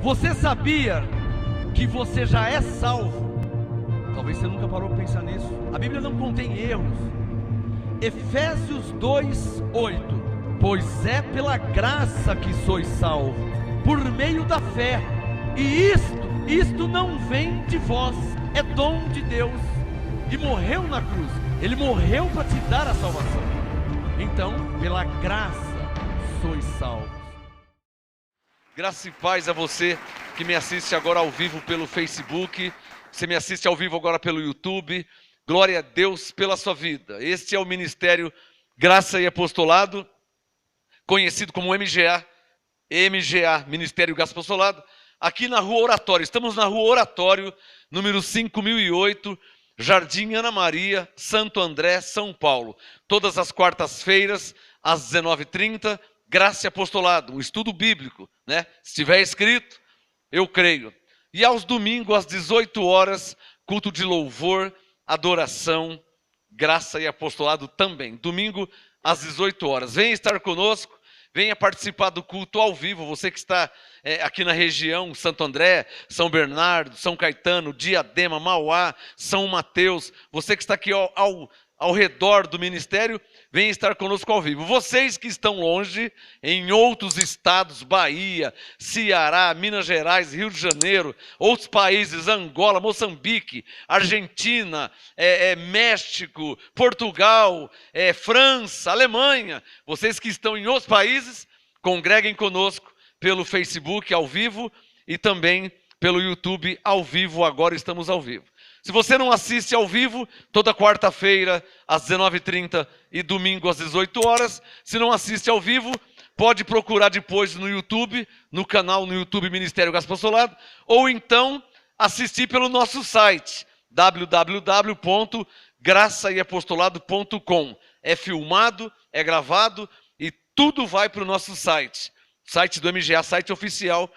Você sabia que você já é salvo? Talvez você nunca parou para pensar nisso. A Bíblia não contém erros. Efésios 2:8. Pois é pela graça que sois salvos, por meio da fé. E isto não vem de vós, é dom de Deus. E morreu na cruz. Ele morreu para te dar a salvação. Então, pela graça sois salvos. Graça e paz a você que me assiste agora ao vivo pelo Facebook. Você me assiste ao vivo agora pelo YouTube. Glória a Deus pela sua vida. Este é o Ministério Graça e Apostolado, conhecido como MGA, Ministério Graça e Apostolado, aqui na Rua Oratório. Estamos na Rua Oratório, número 5008, Jardim Ana Maria, Santo André, São Paulo. Todas as quartas-feiras, às 19h30, Graça e Apostolado, um estudo bíblico, né? Se estiver escrito, eu creio. E aos domingos, às 18 horas, culto de louvor, adoração, Graça e Apostolado também. Domingo, às 18 horas. Venha estar conosco, venha participar do culto ao vivo. Você que está aqui na região, Santo André, São Bernardo, São Caetano, Diadema, Mauá, São Mateus. Você que está aqui ao redor do ministério, venha estar conosco ao vivo. Vocês que estão longe, em outros estados, Bahia, Ceará, Minas Gerais, Rio de Janeiro, outros países, Angola, Moçambique, Argentina, México, Portugal, França, Alemanha. Vocês que estão em outros países, congreguem conosco pelo Facebook ao vivo e também pelo YouTube ao vivo. Agora estamos ao vivo. Se você não assiste ao vivo, toda quarta-feira às 19h30 e domingo às 18 horas, se não assiste ao vivo, pode procurar depois no YouTube, no canal no YouTube Ministério Graça e Apostolado, ou então assistir pelo nosso site, www.graçaeapostolado.com. É filmado, é gravado e tudo vai para o nosso site do MGA, site oficial,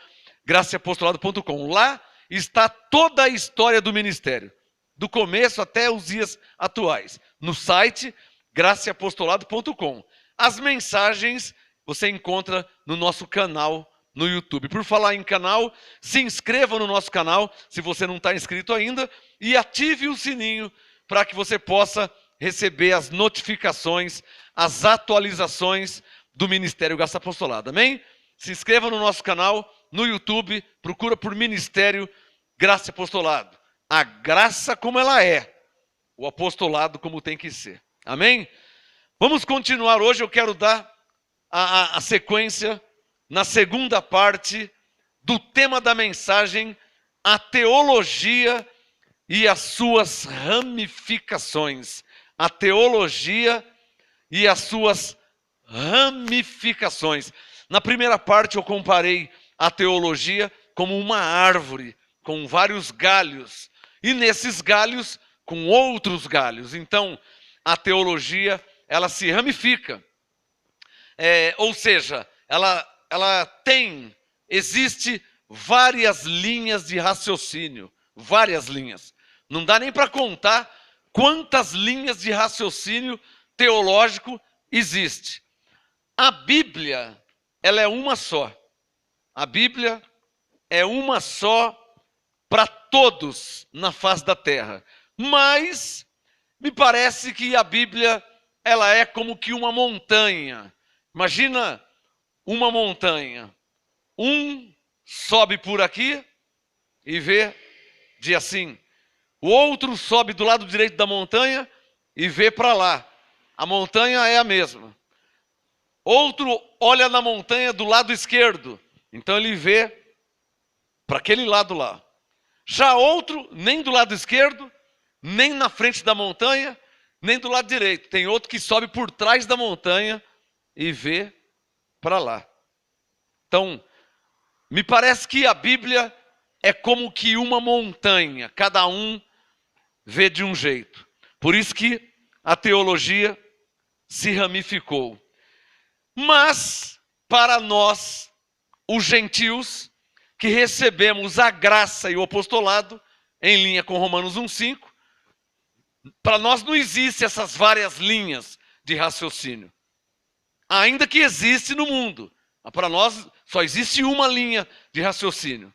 graçaeapostolado.com. Lá está toda a história do ministério, do começo até os dias atuais, no site graçaeapostolado.com. As mensagens você encontra no nosso canal no YouTube. Por falar em canal, se inscreva no nosso canal, se você não está inscrito ainda, e ative o sininho para que você possa receber as notificações, as atualizações do Ministério Graça e Apostolado. Amém? Se inscreva no nosso canal no YouTube, procura por Ministério Graça e Apostolado. A graça como ela é, o apostolado como tem que ser. Amém? Vamos continuar hoje, eu quero dar a sequência na segunda parte do tema da mensagem, a teologia e as suas ramificações. A teologia e as suas ramificações. Na primeira parte eu comparei a teologia como uma árvore com vários galhos, e nesses galhos com outros galhos. Então, a teologia, ela se ramifica. Ou seja, existe várias linhas de raciocínio, várias linhas. Não dá nem para contar quantas linhas de raciocínio teológico existe. A Bíblia, ela é uma só. A Bíblia é uma só para todos na face da terra. Mas me parece que a Bíblia, ela é como que uma montanha. Imagina uma montanha. Um sobe por aqui e vê de assim. O outro sobe do lado direito da montanha e vê para lá. A montanha é a mesma. Outro olha na montanha do lado esquerdo. Então ele vê para aquele lado lá. Já outro, nem do lado esquerdo, nem na frente da montanha, nem do lado direito. Tem outro que sobe por trás da montanha e vê para lá. Então, me parece que a Bíblia é como que uma montanha. Cada um vê de um jeito. Por isso que a teologia se ramificou. Mas, para nós, os gentios, que recebemos a graça e o apostolado, em linha com Romanos 1:5, para nós não existem essas várias linhas de raciocínio. Ainda que existe no mundo. Para nós Só existe uma linha de raciocínio,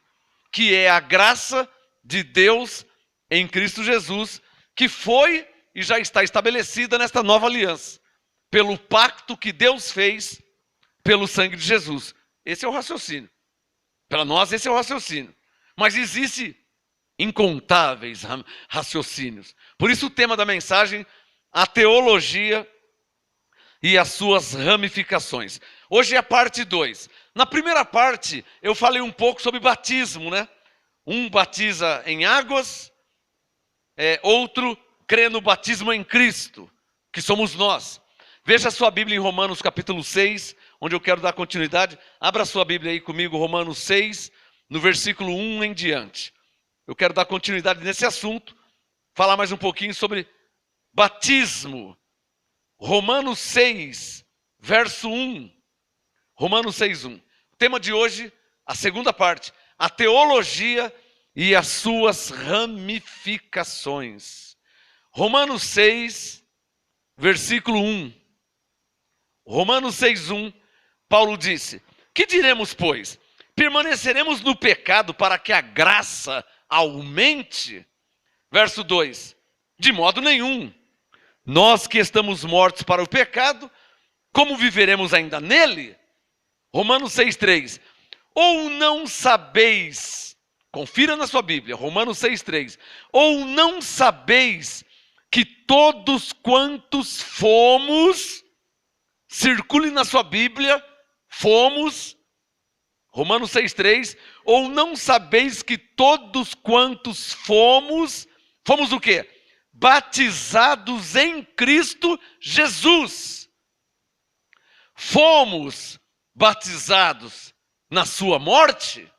que é a graça de Deus em Cristo Jesus, que foi e já está estabelecida nesta nova aliança, pelo pacto que Deus fez pelo sangue de Jesus. Esse é o raciocínio. Para nós, esse é o raciocínio. Mas existe incontáveis raciocínios. Por isso o tema da mensagem, a teologia e as suas ramificações. Hoje é a parte 2. Na primeira parte, eu falei um pouco sobre batismo, né? Um batiza em águas, outro crê no batismo em Cristo, que somos nós. Veja a sua Bíblia em Romanos capítulo 6, onde eu quero dar continuidade. Abra a sua Bíblia aí comigo, Romanos 6, no versículo 1 em diante. Eu quero dar continuidade nesse assunto, falar mais um pouquinho sobre batismo. Romanos 6, verso 1. Romanos 6, 1. O tema de hoje, a segunda parte, a teologia e as suas ramificações. Romanos 6, versículo 1. Romanos 6, 1, Paulo disse: que diremos, pois? Permaneceremos no pecado para que a graça aumente? Verso 2, de modo nenhum. Nós que estamos mortos para o pecado, como viveremos ainda nele? Romanos 6,3. Ou não sabeis, confira na sua Bíblia, Romanos 6,3. Ou não sabeis que todos quantos fomos, circule na sua Bíblia, fomos, Romanos 6,3. Ou não sabeis que todos quantos fomos o quê? Batizados em Cristo Jesus. Fomos batizados na sua morte?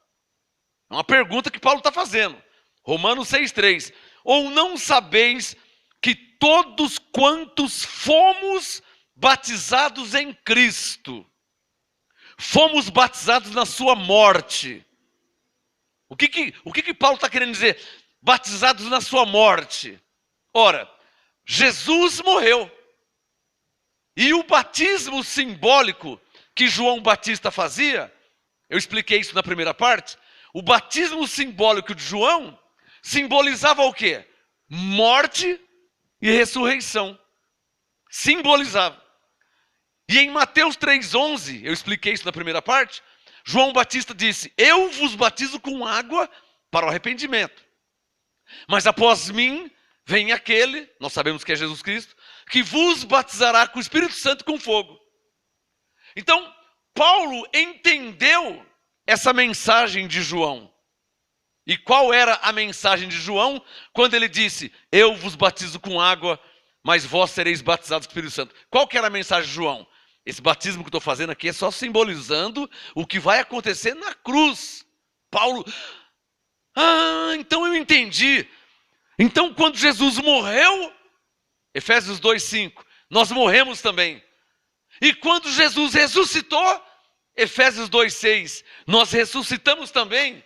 É uma pergunta que Paulo está fazendo. Romanos 6,3. Ou não sabeis que todos quantos fomos batizados em Cristo, fomos batizados na sua morte? O que Paulo está querendo dizer? Batizados na sua morte. Ora, Jesus morreu. E o batismo simbólico que João Batista fazia, eu expliquei isso na primeira parte, o batismo simbólico de João simbolizava o quê? Morte e ressurreição. Simbolizava. E em Mateus 3,11, eu expliquei isso na primeira parte, João Batista disse: eu vos batizo com água para o arrependimento. Mas após mim vem aquele, nós sabemos que é Jesus Cristo, que vos batizará com o Espírito Santo e com fogo. Então, Paulo entendeu essa mensagem de João. E qual era a mensagem de João quando ele disse: eu vos batizo com água, mas vós sereis batizados com o Espírito Santo? Qual que era a mensagem de João? Esse batismo que eu estou fazendo aqui é só simbolizando o que vai acontecer na cruz. Paulo, então eu entendi. Então quando Jesus morreu, Efésios 2,5, nós morremos também. E quando Jesus ressuscitou, Efésios 2,6, nós ressuscitamos também.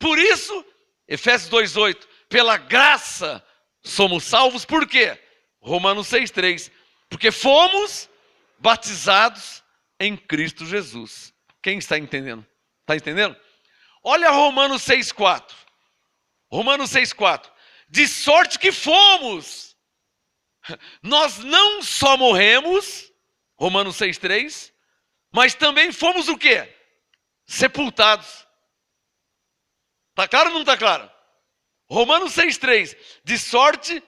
Por isso, Efésios 2,8, pela graça somos salvos. Por quê? Romanos 6,3, porque fomos batizados em Cristo Jesus. Quem está entendendo? Está entendendo? Olha Romanos 6,4. Romanos 6,4. De sorte que fomos. Nós não só morremos, Romanos 6,3, mas também fomos o quê? Sepultados. Está claro ou não está claro? Romanos 6,3. De sorte...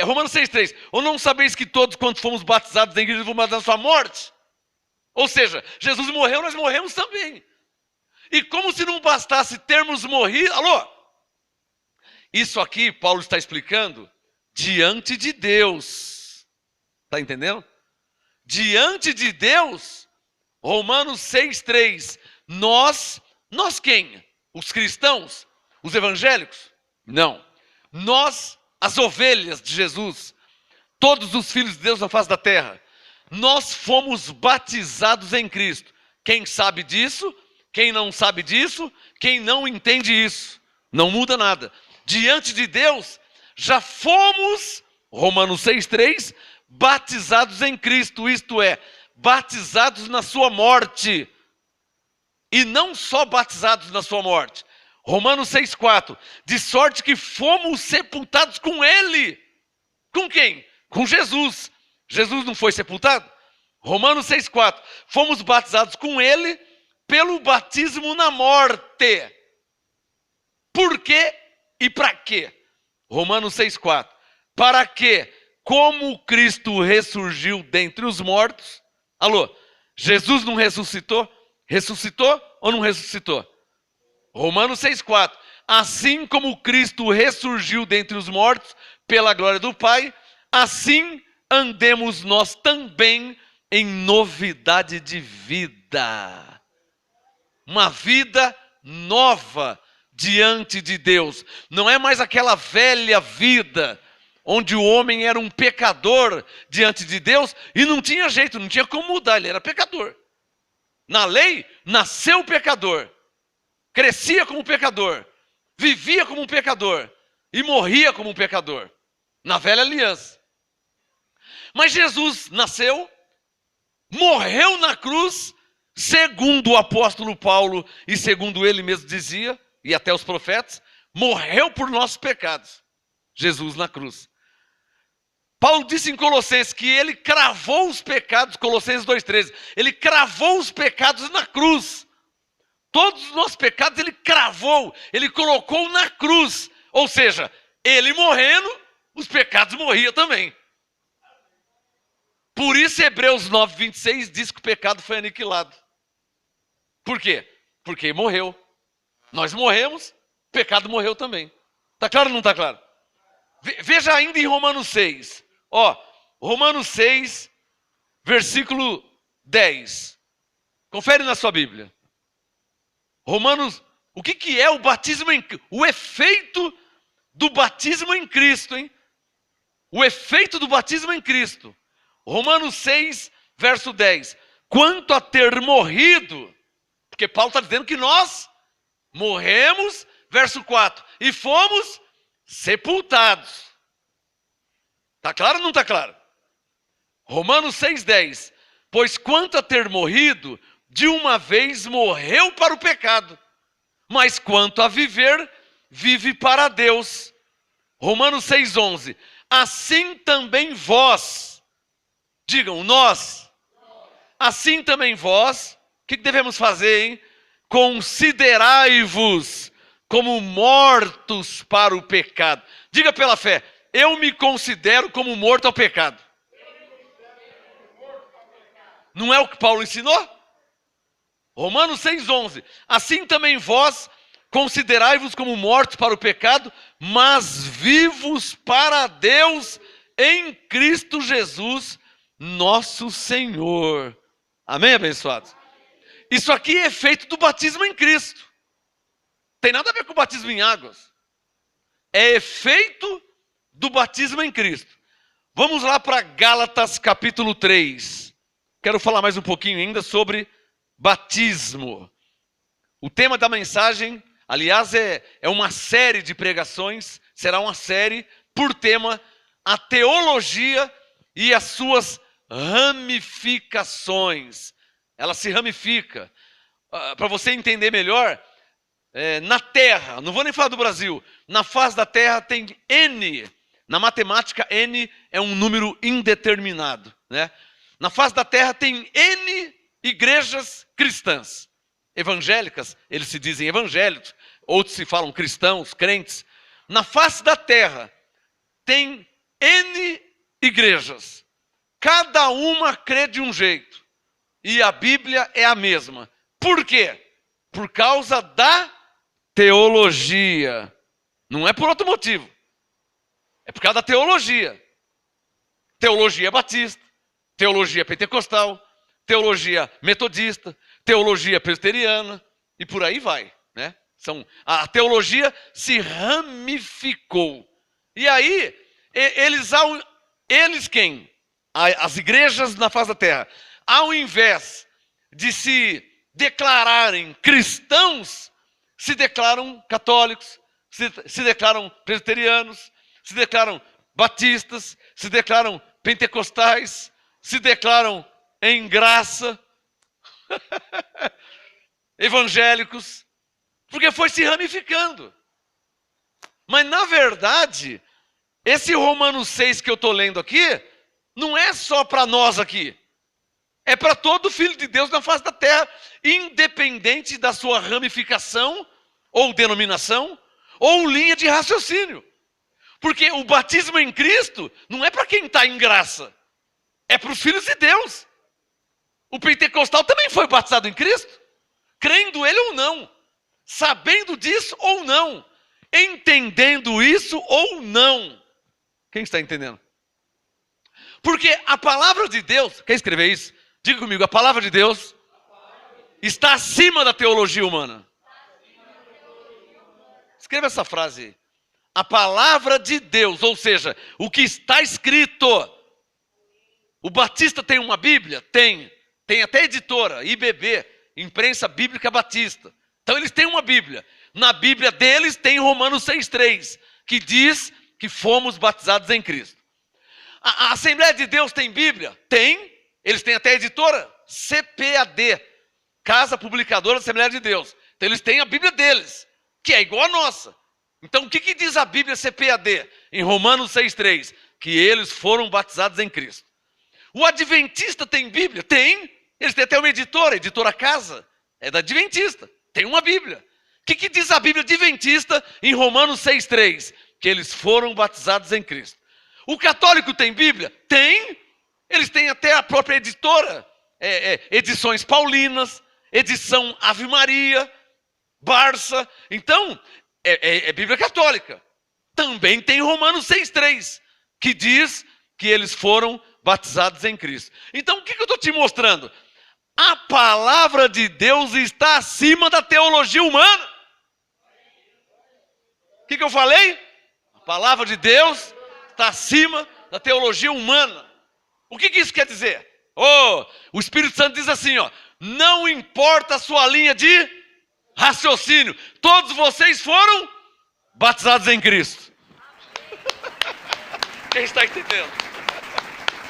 Romanos 6,3. Ou não sabeis que todos quanto fomos batizados em Cristo fomos batizados na sua morte? Ou seja, Jesus morreu, nós morremos também. E como se não bastasse termos morrido... Alô? Isso aqui Paulo está explicando diante de Deus. Está entendendo? Diante de Deus, Romanos 6,3. Nós quem? Os cristãos? Os evangélicos? Não. Nós, as ovelhas de Jesus, todos os filhos de Deus na face da terra, nós fomos batizados em Cristo. Quem sabe disso? Quem não sabe disso? Quem não entende isso? Não muda nada. Diante de Deus, já fomos, Romanos 6,3, batizados em Cristo, isto é, batizados na sua morte. e não só batizados na sua morte. Romanos 6,4. De sorte que fomos sepultados com ele. Com quem? Com Jesus. Jesus não foi sepultado? Romanos 6,4. Fomos batizados com ele pelo batismo na morte. Por quê e para quê? Romanos 6,4. Para que, como Cristo ressurgiu dentre os mortos... Alô, Jesus não ressuscitou? Ressuscitou ou não ressuscitou? Romanos 6,4. Assim como Cristo ressurgiu dentre os mortos pela glória do Pai, assim andemos nós também em novidade de vida. Uma vida nova diante de Deus. Não é mais aquela velha vida onde o homem era um pecador diante de Deus e não tinha jeito, não tinha como mudar, ele era pecador. Na lei, nasceu pecador, crescia como pecador, vivia como um pecador e morria como um pecador, na velha aliança. Mas Jesus nasceu, morreu na cruz, segundo o apóstolo Paulo e segundo ele mesmo dizia, e até os profetas, morreu por nossos pecados. Jesus na cruz. Paulo disse em Colossenses que ele cravou os pecados, Colossenses 2,13, ele cravou os pecados na cruz. Todos os nossos pecados ele cravou, ele colocou na cruz. Ou seja, ele morrendo, os pecados morriam também. Por isso Hebreus 9,26 diz que o pecado foi aniquilado. Por quê? Porque morreu. Nós morremos, o pecado morreu também. Está claro ou não está claro? Veja ainda em Romanos 6. Romanos 6, versículo 10. Confere na sua Bíblia. Romanos, o que é o batismo o efeito do batismo em Cristo, hein? O efeito do batismo em Cristo. Romanos 6, verso 10. Quanto a ter morrido, porque Paulo está dizendo que nós morremos, verso 4, e fomos sepultados. Está claro ou não está claro? Romanos 6,10. Pois quanto a ter morrido, de uma vez morreu para o pecado, mas quanto a viver, vive para Deus. Romanos 6,11. Assim também vós, digam nós, assim também vós, o que devemos fazer, hein? Considerai-vos como mortos para o pecado. Diga pela fé, eu me considero como morto ao pecado. Não é o que Paulo ensinou? Romanos 6,11. Assim também vós considerai-vos como mortos para o pecado, mas vivos para Deus em Cristo Jesus, nosso Senhor. Amém, abençoados? Isso aqui é efeito do batismo em Cristo. Tem nada a ver com o batismo em águas. É efeito do batismo em Cristo. Vamos lá para Gálatas capítulo 3. Quero falar mais um pouquinho ainda sobre batismo. O tema da mensagem, aliás, é uma série de pregações, será uma série por tema a teologia e as suas ramificações. Ela se ramifica. Para você entender melhor, na Terra, não vou nem falar do Brasil, na face da Terra tem N. Na matemática, N é um número indeterminado, né? Na face da Terra tem N igrejas cristãs. Evangélicas, eles se dizem evangélicos, outros se falam cristãos, crentes. Na face da Terra tem N igrejas. Cada uma crê de um jeito. E a Bíblia é a mesma. Por quê? Por causa da teologia. Não é por outro motivo. É por causa da teologia. Teologia batista, teologia pentecostal, teologia metodista, teologia presbiteriana e por aí vai, né? A teologia se ramificou. E aí, eles quem? As igrejas na face da terra, ao invés de se declararem cristãos, se declaram católicos, se declaram presbiterianos, se declaram batistas, se declaram pentecostais, se declaram em graça. evangélicos, porque foi se ramificando. Mas na verdade, esse Romanos 6 que eu estou lendo aqui, não é só para nós aqui. É para todo filho de Deus na face da terra, independente da sua ramificação, ou denominação, ou linha de raciocínio. Porque o batismo em Cristo não é para quem está em graça, é para os filhos de Deus. O pentecostal também foi batizado em Cristo, crendo ele ou não, sabendo disso ou não, entendendo isso ou não. Quem está entendendo? Porque a palavra de Deus, quer escrever isso? Diga comigo, a palavra de Deus está acima da teologia humana. Escreva essa frase aí. A palavra de Deus, ou seja, o que está escrito. O Batista tem uma Bíblia? Tem. Tem até editora, IBB, Imprensa Bíblica Batista. Então eles têm uma Bíblia. Na Bíblia deles tem Romanos 6,3, que diz que fomos batizados em Cristo. A Assembleia de Deus tem Bíblia? Tem. Eles têm até editora, CPAD, Casa Publicadora da Assembleia de Deus. Então eles têm a Bíblia deles, que é igual a nossa. Então o que diz a Bíblia CPAD? Em Romanos 6,3, que eles foram batizados em Cristo. O Adventista tem Bíblia? Tem. Eles têm até uma editora, Editora Casa, é da Adventista, tem uma Bíblia. O que diz a Bíblia Adventista em Romanos 6,3? Que eles foram batizados em Cristo. O católico tem Bíblia? Tem. Eles têm até a própria editora, Edições Paulinas, Edição Ave Maria, Barça. Então, é Bíblia católica. Também tem Romanos 6,3, que diz que eles foram batizados em Cristo. Então, o que eu estou te mostrando? A palavra de Deus está acima da teologia humana. O que eu falei? A palavra de Deus está acima da teologia humana. O que isso quer dizer? O Espírito Santo diz assim, não importa a sua linha de raciocínio, todos vocês foram batizados em Cristo. Quem está entendendo?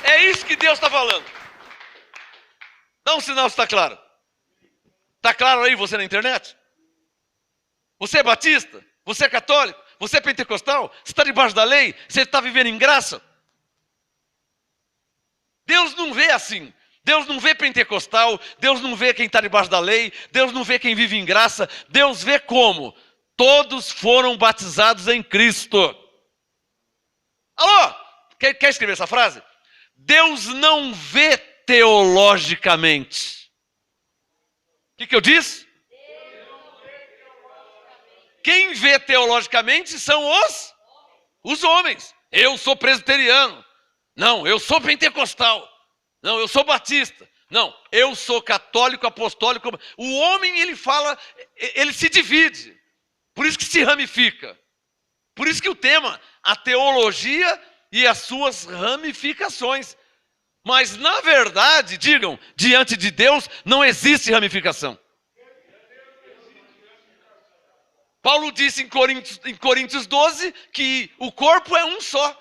É isso que Deus está falando. Dá um sinal se está claro. Está claro aí você na internet? Você é batista? Você é católico? Você é pentecostal? Você está debaixo da lei? Você está vivendo em graça? Deus não vê assim. Deus não vê pentecostal. Deus não vê quem está debaixo da lei. Deus não vê quem vive em graça. Deus vê como? Todos foram batizados em Cristo. Alô? Quer escrever essa frase? Deus não vê teologicamente. O que eu disse? Quem vê teologicamente são os homens. Eu sou presbiteriano. Não, eu sou pentecostal. Não, eu sou batista. Não, eu sou católico, apostólico. O homem, ele fala, ele se divide. Por isso que se ramifica. Por isso que o tema, a teologia e as suas ramificações. Mas, na verdade, digam, diante de Deus não existe ramificação. Paulo disse em Coríntios 12 que o corpo é um só.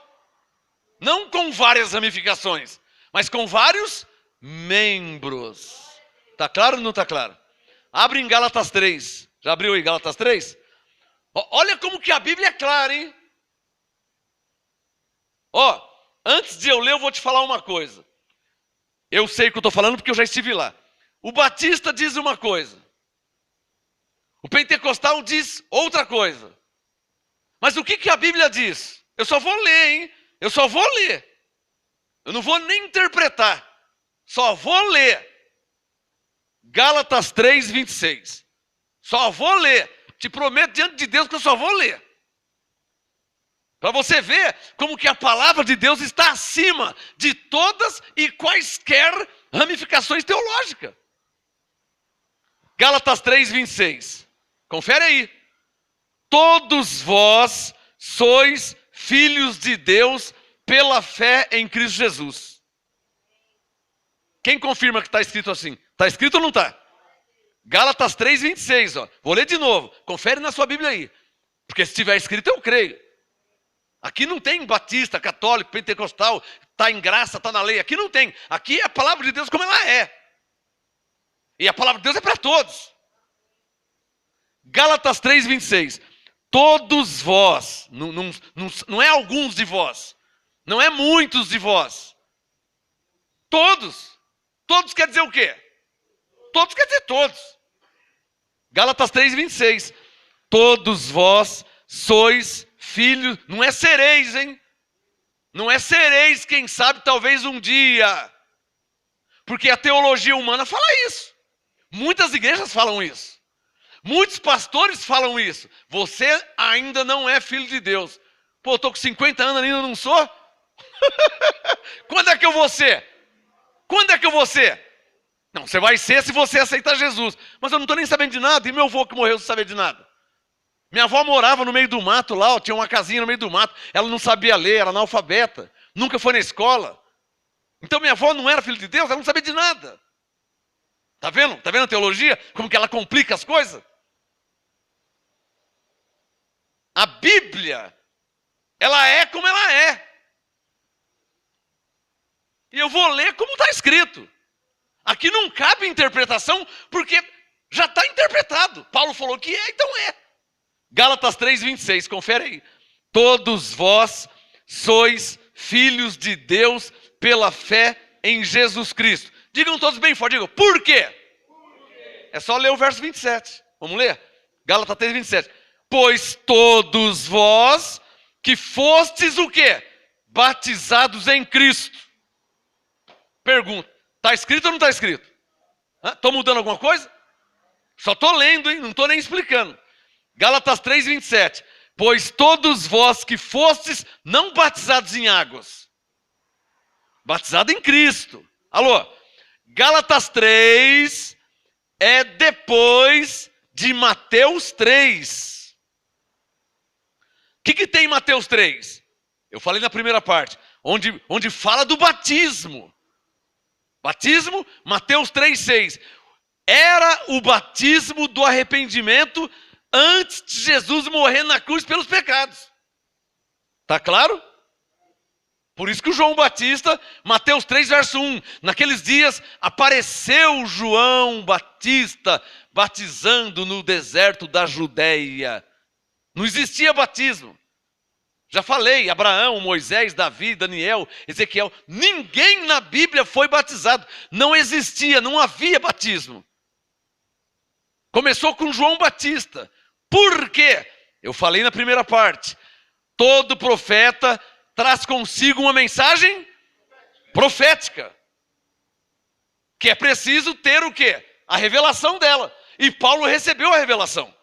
Não com várias ramificações, mas com vários membros. Está claro ou não está claro? Abre em Gálatas 3. Já abriu aí Gálatas 3? Olha como que a Bíblia é clara, hein? Antes de eu ler, eu vou te falar uma coisa. Eu sei o que eu estou falando porque eu já estive lá. O batista diz uma coisa. O pentecostal diz outra coisa. Mas o que a Bíblia diz? Eu só vou ler, hein? Eu só vou ler. Eu não vou nem interpretar. Só vou ler. Gálatas 3, 26. Só vou ler. Te prometo diante de Deus que eu só vou ler. Para você ver como que a palavra de Deus está acima de todas e quaisquer ramificações teológicas. Gálatas 3, 26. Confere aí. Todos vós sois filhos de Deus pela fé em Cristo Jesus. Quem confirma que está escrito assim? Está escrito ou não está? Gálatas 3, 26. Vou ler de novo. Confere na sua Bíblia aí. Porque se estiver escrito, eu creio. Aqui não tem batista, católico, pentecostal, está em graça, está na lei. Aqui não tem. Aqui é a palavra de Deus como ela é. E a palavra de Deus é para todos. Gálatas 3, 26. Todos vós, não é alguns de vós, não é muitos de vós. Todos. Todos quer dizer o quê? Todos quer dizer todos. Gálatas 3, 26. Todos vós sois filhos, não é sereis, hein? Não é sereis, quem sabe, talvez um dia. Porque a teologia humana fala isso. Muitas igrejas falam isso. Muitos pastores falam isso. Você ainda não é filho de Deus. Pô, eu estou com 50 anos ainda não sou? Quando é que eu vou ser? Quando é que eu vou ser? Não, você vai ser se você aceitar Jesus. Mas eu não estou nem sabendo de nada. E meu avô que morreu sem saber de nada? Minha avó morava no meio do mato lá, tinha uma casinha no meio do mato. Ela não sabia ler, era analfabeta. Nunca foi na escola. Então minha avó não era filha de Deus, ela não sabia de nada. Tá vendo? Tá vendo a teologia? Como que ela complica as coisas? A Bíblia, ela é como ela é. E eu vou ler como está escrito. Aqui não cabe interpretação, porque já está interpretado. Paulo falou que é, então é. Gálatas 3, 26, confere aí. Todos vós sois filhos de Deus pela fé em Jesus Cristo. Digam todos bem forte, digam, por quê? É só ler o verso 27. Vamos ler? Gálatas 3, 27. Pois todos vós que fostes o quê? Batizados em Cristo. Pergunta, está escrito ou não está escrito? Estou mudando alguma coisa? Só estou lendo, hein? Não estou nem explicando. Gálatas 3, 27. Pois todos vós que fostes não batizados em águas, batizado em Cristo. Alô? Gálatas 3 é depois de Mateus 3. O que tem em Mateus 3? Eu falei na primeira parte, onde fala do batismo. Batismo, Mateus 3, 6. Era o batismo do arrependimento antes de Jesus morrer na cruz pelos pecados. Tá claro? Por isso que o João Batista, Mateus 3, verso 1, naqueles dias apareceu João Batista batizando no deserto da Judéia. Não existia batismo. Já falei, Abraão, Moisés, Davi, Daniel, Ezequiel, ninguém na Bíblia foi batizado. Não existia, não havia batismo. Começou com João Batista. Por quê? Eu falei na primeira parte. Todo profeta traz consigo uma mensagem profética. Que é preciso ter o quê? A revelação dela. E Paulo recebeu a revelação.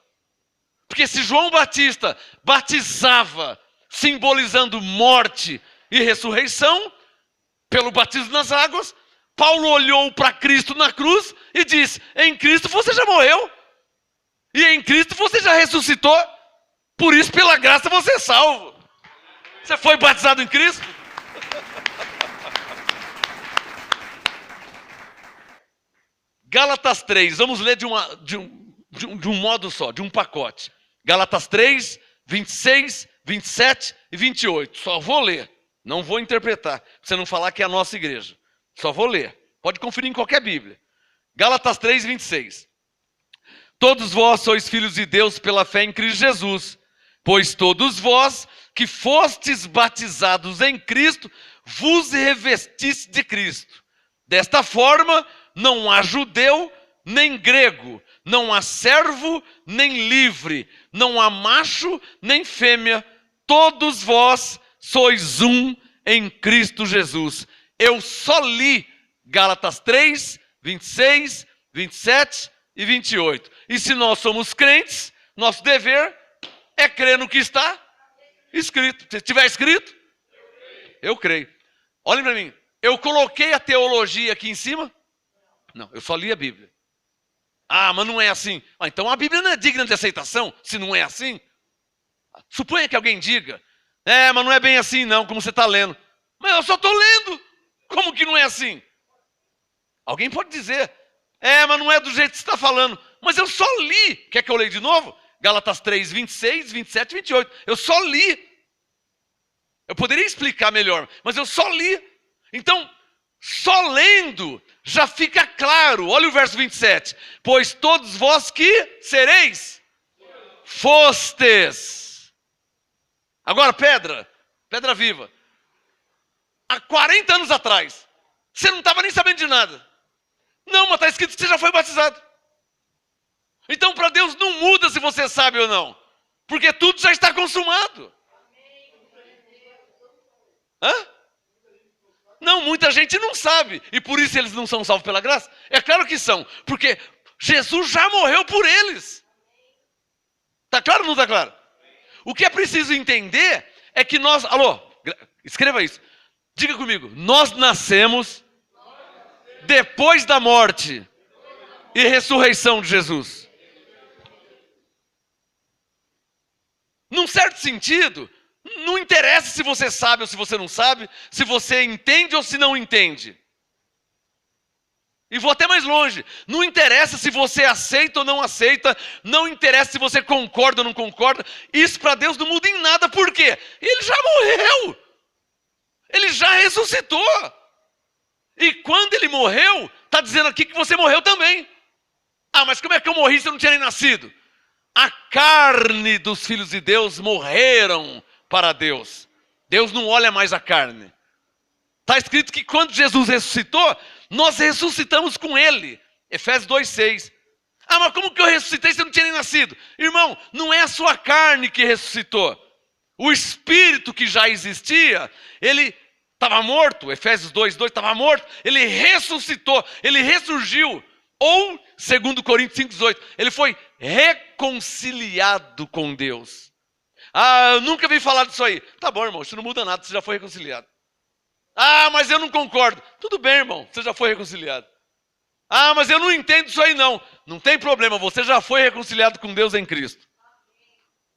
Porque se João Batista batizava, simbolizando morte e ressurreição, pelo batismo nas águas, Paulo olhou para Cristo na cruz e disse, em Cristo você já morreu. E em Cristo você já ressuscitou. Por isso, pela graça, você é salvo. Você foi batizado em Cristo? Gálatas 3, vamos ler de um modo só, de um pacote. Gálatas 3, 26, 27 e 28. Só vou ler, não vou interpretar. Pra você não falar que é a nossa igreja. Só vou ler. Pode conferir em qualquer Bíblia. Gálatas 3, 26. Todos vós sois filhos de Deus pela fé em Cristo Jesus, pois todos vós que fostes batizados em Cristo, vos revestiste de Cristo. Desta forma, não há judeu nem grego, não há servo nem livre, não há macho nem fêmea, todos vós sois um em Cristo Jesus. Eu só li Gálatas 3, 26, 27 e 28. E se nós somos crentes, nosso dever é crer no que está escrito. Se estiver escrito, eu creio. Olhem para mim, eu coloquei a teologia aqui em cima? Não, eu só li a Bíblia. Ah, mas não é assim. Então a Bíblia não é digna de aceitação, se não é assim. Suponha que alguém diga, mas não é bem assim não, como você está lendo. Mas eu só estou lendo. Como que não é assim? Alguém pode dizer, mas não é do jeito que você está falando. Mas eu só li. Quer que eu leia de novo? Gálatas 3, 26, 27 e 28. Eu só li. Eu poderia explicar melhor, mas eu só li. Então, só lendo já fica claro. Olha o verso 27. Pois todos vós que sereis fostes. Agora, pedra viva. Há 40 anos atrás, você não estava nem sabendo de nada. Não, mas está escrito que você já foi batizado. Então, para Deus não muda se você sabe ou não. Porque tudo já está consumado. Hã? Não, muita gente não sabe. E por isso eles não são salvos pela graça? É claro que são. Porque Jesus já morreu por eles. Está claro ou não está claro? O que é preciso entender é que nós... Alô, escreva isso. Diga comigo. Nós nascemos depois da morte e ressurreição de Jesus. Num certo sentido, não interessa se você sabe ou se você não sabe, se você entende ou se não entende. E vou até mais longe. Não interessa se você aceita ou não aceita, não interessa se você concorda ou não concorda. Isso para Deus não muda em nada. Por quê? Ele já morreu. Ele já ressuscitou. E quando ele morreu, está dizendo aqui que você morreu também. Ah, mas como é que eu morri se eu não tinha nem nascido? A carne dos filhos de Deus morreram para Deus. Deus não olha mais a carne. Está escrito que quando Jesus ressuscitou, nós ressuscitamos com ele. Efésios 2,6. Ah, mas como que eu ressuscitei se eu não tinha nem nascido? Irmão, não é a sua carne que ressuscitou. O espírito que já existia, ele estava morto. Efésios 2,2 estava morto. Ele ressuscitou, ele ressurgiu. Ou, segundo Coríntios 5,18, ele foi reconciliado com Deus. Ah, eu nunca vi falar disso aí. Tá bom, irmão, isso não muda nada, você já foi reconciliado. Ah, mas eu não concordo. Tudo bem, irmão, você já foi reconciliado. Ah, mas eu não entendo isso aí não. Não tem problema, você já foi reconciliado com Deus em Cristo.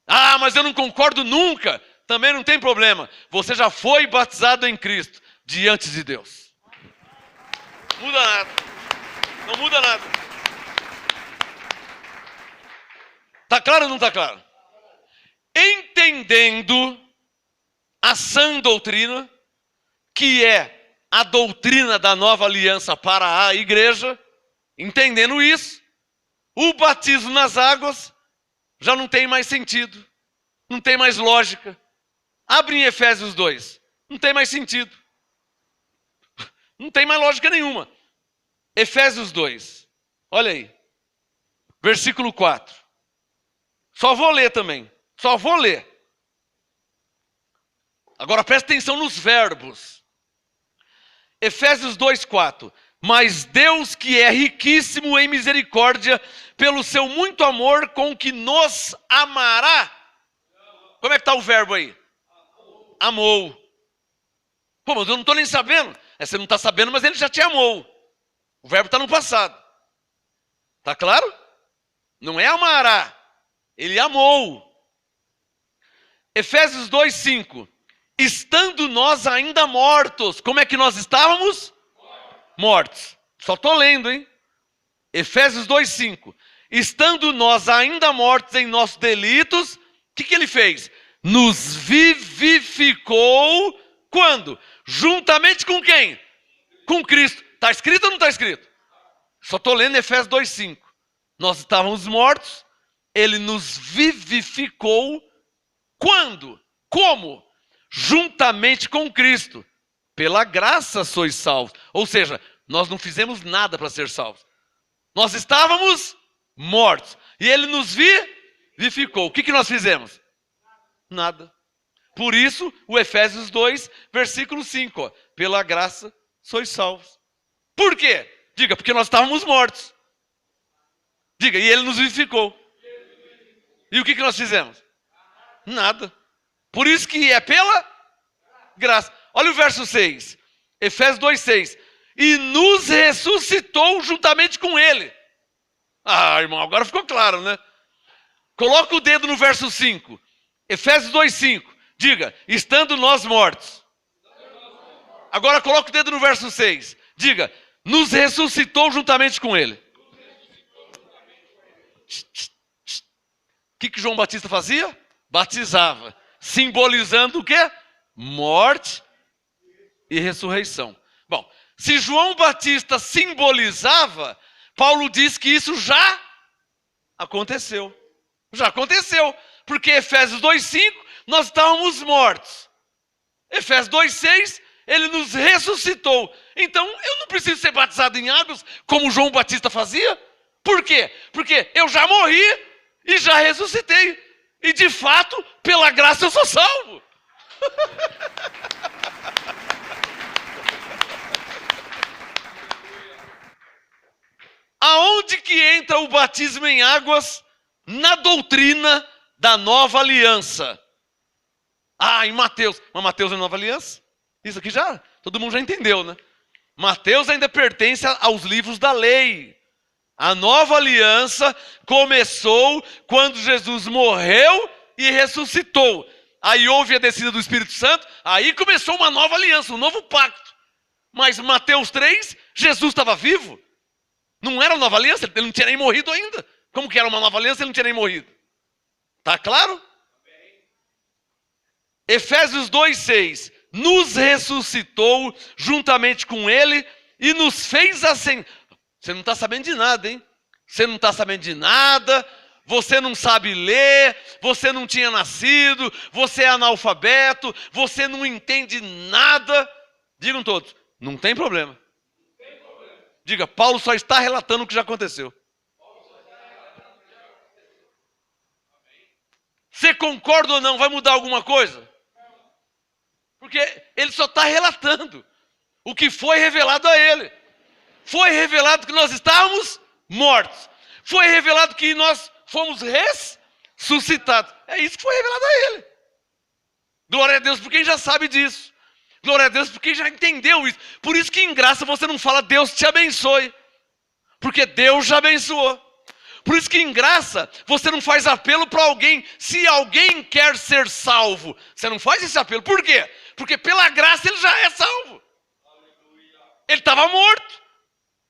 Ah, mas eu não concordo nunca. Também não tem problema. Você já foi batizado em Cristo, diante de Deus. Não muda nada. Não muda nada. Está claro ou não está claro? Entendendo a sã doutrina, que é a doutrina da nova aliança para a igreja, entendendo isso, o batismo nas águas já não tem mais sentido, não tem mais lógica. Abre em Efésios 2, não tem mais sentido, não tem mais lógica nenhuma. Efésios 2, olha aí, versículo 4. Só vou ler também, só vou ler. Agora presta atenção nos verbos. Efésios 2, 4. Mas Deus, que é riquíssimo em misericórdia, pelo seu muito amor com que nos amará. Como é que está o verbo aí? Amou. Pô, mas eu não estou nem sabendo. Você não está sabendo, mas ele já te amou. O verbo está no passado. Está claro? Não é amará. Ele amou. Efésios 2, 5. Estando nós ainda mortos. Como é que nós estávamos? Mortos. Só estou lendo, hein? Efésios 2, 5. Estando nós ainda mortos em nossos delitos, o que ele fez? Nos vivificou. Quando? Juntamente com quem? Com Cristo. Está escrito ou não está escrito? Só estou lendo Efésios 2, 5. Nós estávamos mortos. Ele nos vivificou. Quando? Como? Juntamente com Cristo. Pela graça sois salvos. Ou seja, nós não fizemos nada para ser salvos. Nós estávamos mortos. E ele nos vivificou. O que nós fizemos? Nada. Por isso, o Efésios 2, versículo 5. Ó, pela graça sois salvos. Por quê? Diga, porque nós estávamos mortos. Diga, e ele nos vivificou. E o que nós fizemos? Nada. Por isso que é pela graça. Olha o verso 6. Efésios 2, 6. E nos ressuscitou juntamente com ele. Ah, irmão, agora ficou claro, né? Coloca o dedo no verso 5. Efésios 2, 5. Diga, estando nós mortos. Agora coloca o dedo no verso 6. Diga, nos ressuscitou juntamente com ele. O que João Batista fazia? Batizava. Simbolizando o quê? Morte e ressurreição. Bom, se João Batista simbolizava, Paulo diz que isso já aconteceu. Já aconteceu. Porque Efésios 2,5, nós estávamos mortos. Efésios 2,6, ele nos ressuscitou. Então, eu não preciso ser batizado em águas, como João Batista fazia. Por quê? Porque eu já morri e já ressuscitei. E, de fato, pela graça eu sou salvo. Aonde que entra o batismo em águas? Na doutrina da nova aliança. Em Mateus. Mas Mateus é nova aliança? Isso aqui já, todo mundo já entendeu, né? Mateus ainda pertence aos livros da lei. A nova aliança começou quando Jesus morreu e ressuscitou. Aí houve a descida do Espírito Santo, aí começou uma nova aliança, um novo pacto. Mas Mateus 3, Jesus estava vivo. Não era nova aliança, ele não tinha nem morrido ainda. Como que era uma nova aliança, ele não tinha nem morrido. Tá claro? Efésios 2,6. Nos ressuscitou juntamente com ele e nos fez assim. Você não está sabendo de nada, hein? Você não está sabendo de nada, você não sabe ler, você não tinha nascido, você é analfabeto, você não entende nada. Digam todos, não tem problema. Diga, Paulo só está relatando o que já aconteceu. Você concorda ou não? Vai mudar alguma coisa? Porque ele só está relatando o que foi revelado a ele. Foi revelado que nós estávamos mortos. Foi revelado que nós fomos ressuscitados. É isso que foi revelado a ele. Glória a Deus por quem já sabe disso. Glória a Deus por quem já entendeu isso. Por isso que em graça você não fala Deus te abençoe. Porque Deus já abençoou. Por isso que em graça você não faz apelo para alguém. Se alguém quer ser salvo, você não faz esse apelo. Por quê? Porque pela graça ele já é salvo. Ele estava morto.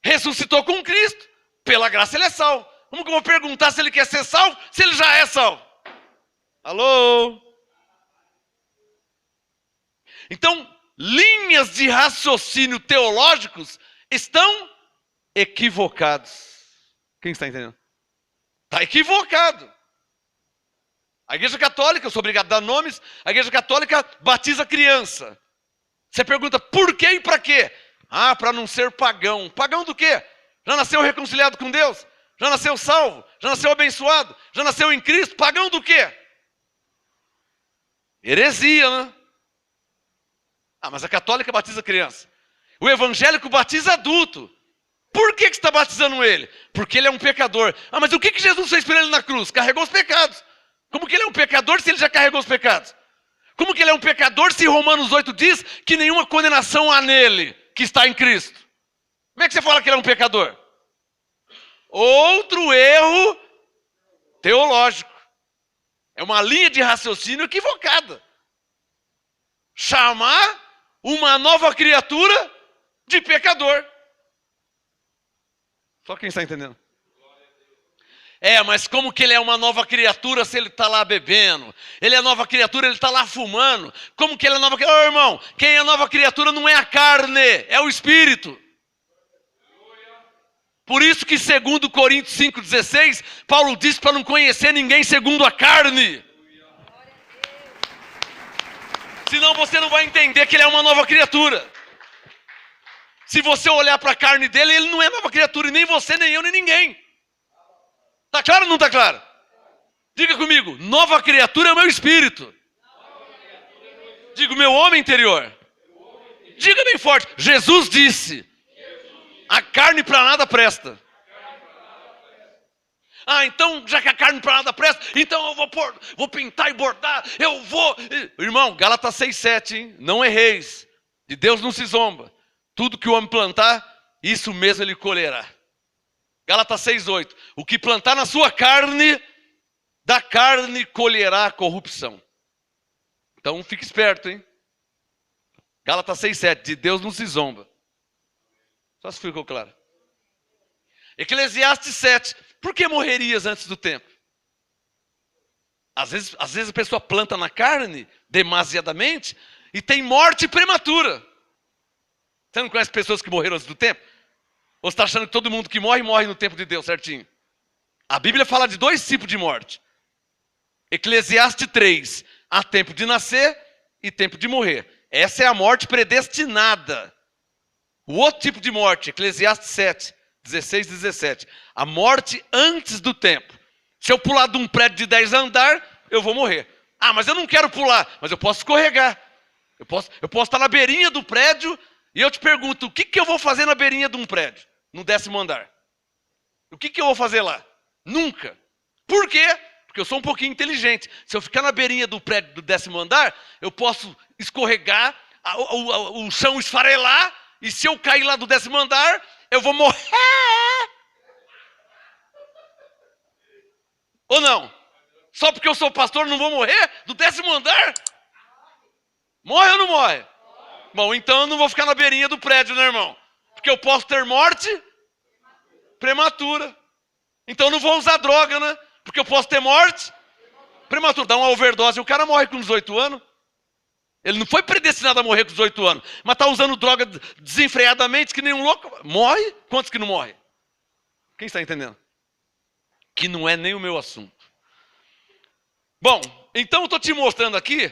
Ressuscitou com Cristo. Pela graça ele é salvo. Como que eu vou perguntar se ele quer ser salvo, se ele já é salvo? Alô? Então, linhas de raciocínio teológicos estão equivocados. Quem está entendendo? Está equivocado. A Igreja Católica, eu sou obrigado a dar nomes, a Igreja Católica batiza criança. Você pergunta por quê e para quê? Para não ser pagão. Pagão do quê? Já nasceu reconciliado com Deus? Já nasceu salvo? Já nasceu abençoado? Já nasceu em Cristo? Pagão do quê? Heresia, né? Mas a católica batiza criança. O evangélico batiza adulto. Por que você está batizando ele? Porque ele é um pecador. Mas o que Jesus fez por ele na cruz? Carregou os pecados. Como que ele é um pecador se ele já carregou os pecados? Como que ele é um pecador se Romanos 8 diz que nenhuma condenação há nele que está em Cristo? Como é que você fala que ele é um pecador? Outro erro teológico. É uma linha de raciocínio equivocada. Chamar uma nova criatura de pecador. Só quem está entendendo? Mas como que ele é uma nova criatura se ele está lá bebendo? Ele é nova criatura, ele está lá fumando. Como que ele é nova criatura? Irmão, quem é nova criatura não é a carne, é o Espírito. Por isso que segundo Coríntios 5,16, Paulo diz para não conhecer ninguém segundo a carne. Senão você não vai entender que ele é uma nova criatura. Se você olhar para a carne dele, ele não é nova criatura, e nem você, nem eu, nem ninguém. Está claro ou não está claro? Diga comigo, nova criatura é o meu espírito. Diga, o meu homem interior. Diga bem forte, Jesus disse, a carne para nada presta. Então, já que a carne para nada presta, então eu vou pintar e bordar, eu vou... Irmão, Gálatas 6,7, hein? Não erreis, de Deus não se zomba. Tudo que o homem plantar, isso mesmo ele colherá. Gálatas 6,8. O que plantar na sua carne, da carne colherá a corrupção. Então fique esperto, hein? Gálatas 6,7. De Deus não se zomba. Só se ficou claro. Eclesiastes 7. Por que morrerias antes do tempo? Às vezes a pessoa planta na carne demasiadamente e tem morte prematura. Você não conhece pessoas que morreram antes do tempo? Ou você está achando que todo mundo que morre, morre no tempo de Deus, certinho? A Bíblia fala de 2 tipos de morte. Eclesiastes 3. Há tempo de nascer e tempo de morrer. Essa é a morte predestinada. O outro tipo de morte, Eclesiastes 7, 16 e 17. A morte antes do tempo. Se eu pular de um prédio de 10 andares, eu vou morrer. Ah, mas eu não quero pular, mas eu posso escorregar. Eu posso estar na beirinha do prédio e eu te pergunto, o que eu vou fazer na beirinha de um prédio, no 10º andar? O que eu vou fazer lá? Nunca. Por quê? Porque eu sou um pouquinho inteligente. Se eu ficar na beirinha do prédio do 10º andar, eu posso escorregar, o chão esfarelar, e se eu cair lá do 10º andar, eu vou morrer. Ou não? Só porque eu sou pastor não vou morrer do 10º andar? Morre ou não morre? Bom, então eu não vou ficar na beirinha do prédio, né, irmão? Porque eu posso ter morte prematura. Então eu não vou usar droga, né? Porque eu posso ter morte prematura. Dá uma overdose e o cara morre com 18 anos. Ele não foi predestinado a morrer com 18 anos. Mas está usando droga desenfreadamente, que nem um louco. Morre? Quantos que não morrem? Quem está entendendo? Que não é nem o meu assunto. Bom, então eu estou te mostrando aqui.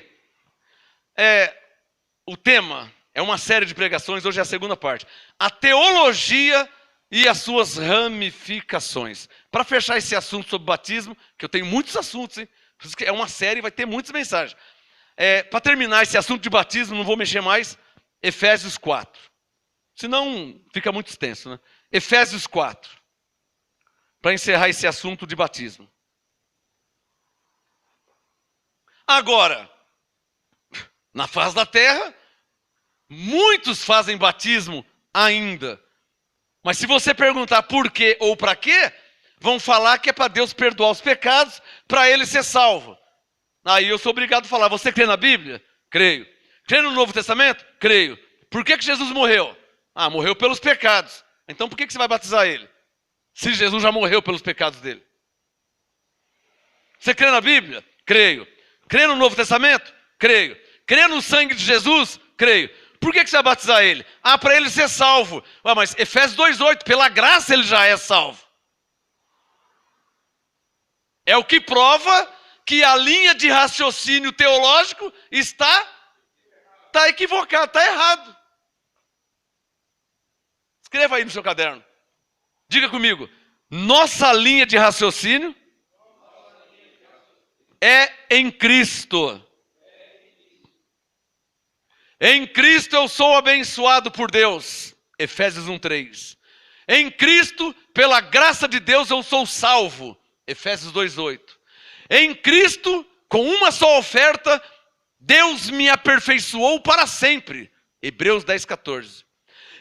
O tema é uma série de pregações. Hoje é a segunda parte. A teologia e as suas ramificações. Para fechar esse assunto sobre batismo, que eu tenho muitos assuntos, hein? É uma série, vai ter muitas mensagens. Para terminar esse assunto de batismo, não vou mexer mais, Efésios 4. Senão fica muito extenso, né? Efésios 4. Para encerrar esse assunto de batismo. Agora, na face da terra, muitos fazem batismo ainda. Mas se você perguntar por quê ou para quê, vão falar que é para Deus perdoar os pecados, para ele ser salvo. Aí eu sou obrigado a falar, você crê na Bíblia? Creio. Crê no Novo Testamento? Creio. Por que Jesus morreu? Ah, morreu pelos pecados. Então por que você vai batizar ele? Se Jesus já morreu pelos pecados dele. Você crê na Bíblia? Creio. Crê no Novo Testamento? Creio. Crê no sangue de Jesus? Creio. Por que você vai batizar ele? Ah, para ele ser salvo. Ah, mas Efésios 2,8, pela graça ele já é salvo. É o que prova que a linha de raciocínio teológico está equivocada, está errado. Escreva aí no seu caderno. Diga comigo. Nossa linha de raciocínio é em Cristo. Em Cristo eu sou abençoado por Deus. Efésios 1:3. Em Cristo, pela graça de Deus, eu sou salvo. Efésios 2:8. Em Cristo, com uma só oferta, Deus me aperfeiçoou para sempre. Hebreus 10:14.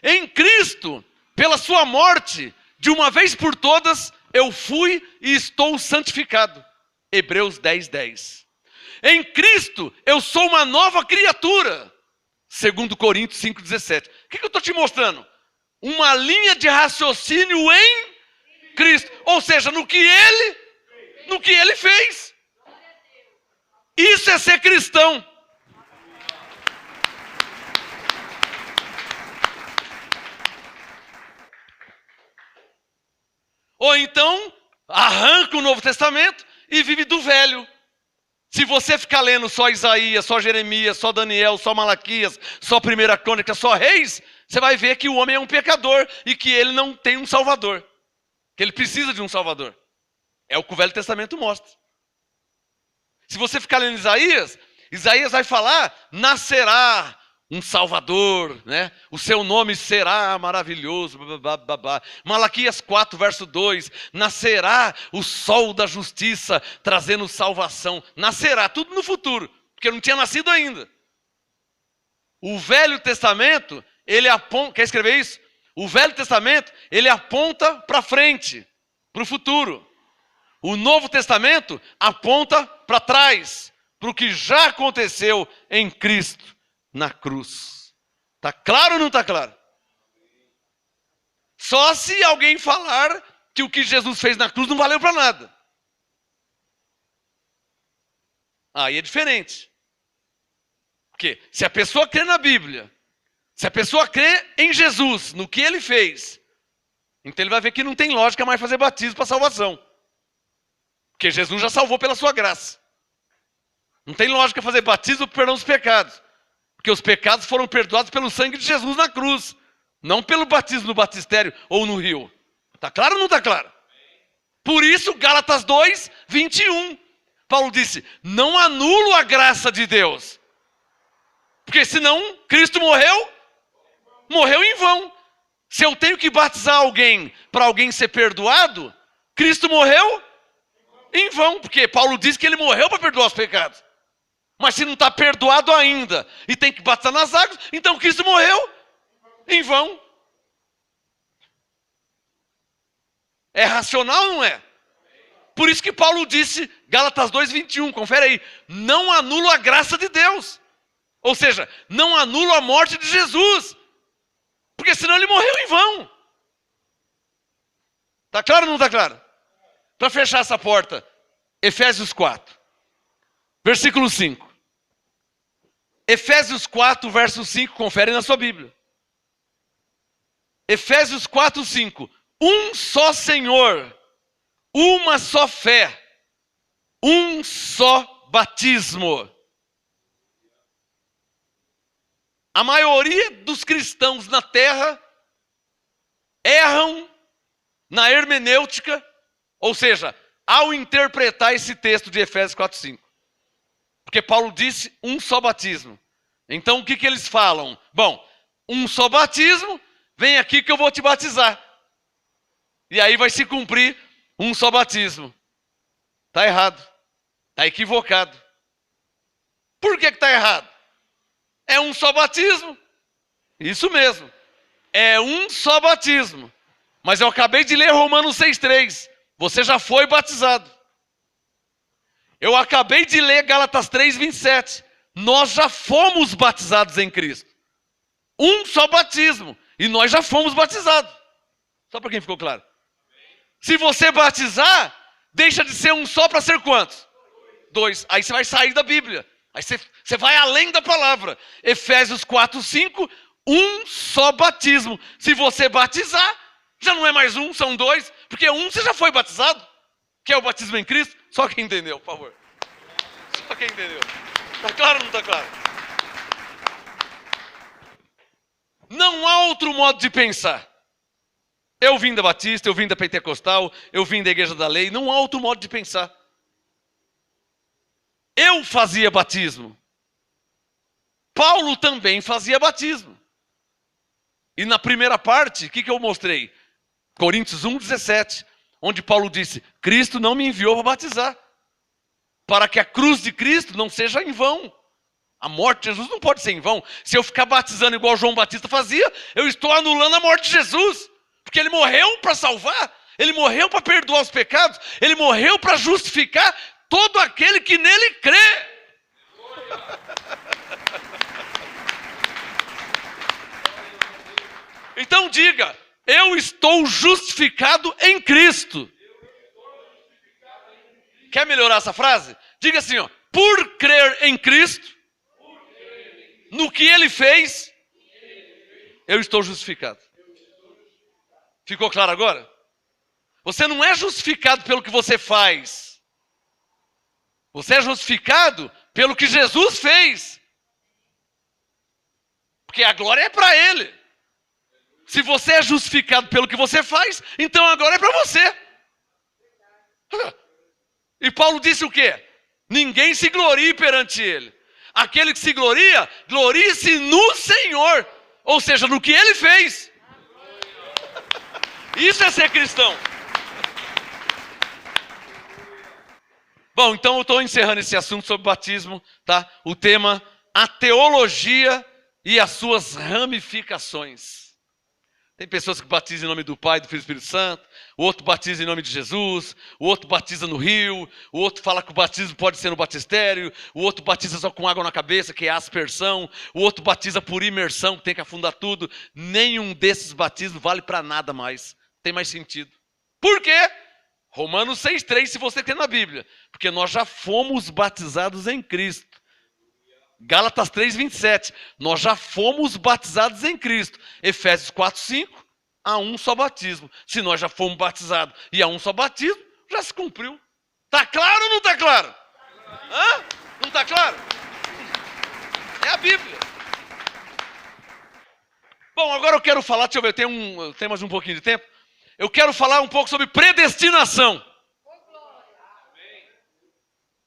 Em Cristo, pela sua morte, de uma vez por todas, eu fui e estou santificado. Hebreus 10:10. Em Cristo, eu sou uma nova criatura. 2 Coríntios 5:17. O que eu estou te mostrando? Uma linha de raciocínio em Cristo. Ou seja, no que ele fez. Isso é ser cristão. Ou então, arranca o Novo Testamento e vive do Velho. Se você ficar lendo só Isaías, só Jeremias, só Daniel, só Malaquias, só 1 Crônica, só Reis, você vai ver que o homem é um pecador e que ele não tem um Salvador. Que ele precisa de um Salvador. É o que o Velho Testamento mostra. Se você ficar lendo Isaías, Isaías vai falar, nascerá um Salvador, né? O seu nome será maravilhoso. Babá. Malaquias 4, verso 2, nascerá o sol da justiça, trazendo salvação. Nascerá, tudo no futuro, porque não tinha nascido ainda. O Velho Testamento, ele aponta, quer escrever isso? O Velho Testamento, ele aponta para frente, para o futuro. O Novo Testamento aponta para trás, para o que já aconteceu em Cristo. Na cruz. Está claro ou não está claro? Só se alguém falar que o que Jesus fez na cruz não valeu para nada. Aí é diferente. Porque se a pessoa crê na Bíblia, se a pessoa crê em Jesus, no que ele fez, então ele vai ver que não tem lógica mais fazer batismo para salvação. Porque Jesus já salvou pela sua graça. Não tem lógica fazer batismo para perdão dos pecados. Porque os pecados foram perdoados pelo sangue de Jesus na cruz. Não pelo batismo no batistério ou no rio. Está claro ou não está claro? Por isso, Gálatas 2, 21. Paulo disse, não anulo a graça de Deus. Porque senão, Cristo morreu em vão. Se eu tenho que batizar alguém para alguém ser perdoado, Cristo morreu em vão. Porque Paulo diz que ele morreu para perdoar os pecados. Mas se não está perdoado ainda e tem que batizar nas águas, então Cristo morreu em vão. É racional ou não é? Por isso que Paulo disse, Gálatas 2, 21, confere aí, não anulo a graça de Deus. Ou seja, não anulo a morte de Jesus. Porque senão ele morreu em vão. Está claro ou não está claro? Para fechar essa porta, Efésios 4, versículo 5. Efésios 4, verso 5, confere na sua Bíblia. Efésios 4, 5. Um só Senhor, uma só fé, um só batismo. A maioria dos cristãos na terra erram na hermenêutica, ou seja, ao interpretar esse texto de Efésios 4, 5. Porque Paulo disse um só batismo. Então o que eles falam? Bom, um só batismo, vem aqui que eu vou te batizar. E aí vai se cumprir um só batismo. Está errado. Está equivocado. Por que está errado? É um só batismo. Isso mesmo. É um só batismo. Mas eu acabei de ler Romanos 6,3. Você já foi batizado. Eu acabei de ler Gálatas 3, 27. Nós já fomos batizados em Cristo. Um só batismo. E nós já fomos batizados. Só para quem ficou claro. Se você batizar, deixa de ser um só para ser quantos? 2. Aí você vai sair da Bíblia. Aí você vai além da palavra. Efésios 4, 5. Um só batismo. Se você batizar, já não é mais um, são 2. Porque um você já foi batizado. Que é o batismo em Cristo. Só quem entendeu, por favor. Só quem entendeu. Está claro ou não está claro? Não há outro modo de pensar. Eu vim da Batista, eu vim da Pentecostal, eu vim da Igreja da Lei. Não há outro modo de pensar. Eu fazia batismo. Paulo também fazia batismo. E na primeira parte, o que eu mostrei? Coríntios 1, 17. Onde Paulo disse, Cristo não me enviou para batizar. Para que a cruz de Cristo não seja em vão. A morte de Jesus não pode ser em vão. Se eu ficar batizando igual João Batista fazia, eu estou anulando a morte de Jesus. Porque ele morreu para salvar. Ele morreu para perdoar os pecados. Ele morreu para justificar todo aquele que nele crê. Então diga, eu estou justificado em Cristo. Quer melhorar essa frase? Diga assim, ó, por crer em Cristo, no que Ele fez, eu estou justificado. Ficou claro agora? Você não é justificado pelo que você faz. Você é justificado pelo que Jesus fez. Porque a glória é para Ele. Se você é justificado pelo que você faz, então a glória é para você. E Paulo disse o quê? Ninguém se glorie perante Ele. Aquele que se gloria, glorie-se no Senhor. Ou seja, no que Ele fez. Isso é ser cristão. Bom, então eu estou encerrando esse assunto sobre batismo, tá? O tema, a teologia e as suas ramificações. Tem pessoas que batizam em nome do Pai, do Filho e do Espírito Santo. O outro batiza em nome de Jesus. O outro batiza no rio. O outro fala que o batismo pode ser no batistério. O outro batiza só com água na cabeça, que é aspersão. O outro batiza por imersão, que tem que afundar tudo. Nenhum desses batismos vale para nada mais. Tem mais sentido. Por quê? Romanos 6,3, se você crê na Bíblia. Porque nós já fomos batizados em Cristo. Gálatas 3, 27. Nós já fomos batizados em Cristo. Efésios 4, 5. Há um só batismo. Se nós já fomos batizados e há um só batismo, já se cumpriu. Está claro ou não está claro? Hã? Não está Está claro? É a Bíblia. Bom, agora eu quero falar, deixa eu ver, eu tenho mais um pouquinho de tempo. Eu quero falar um pouco sobre predestinação.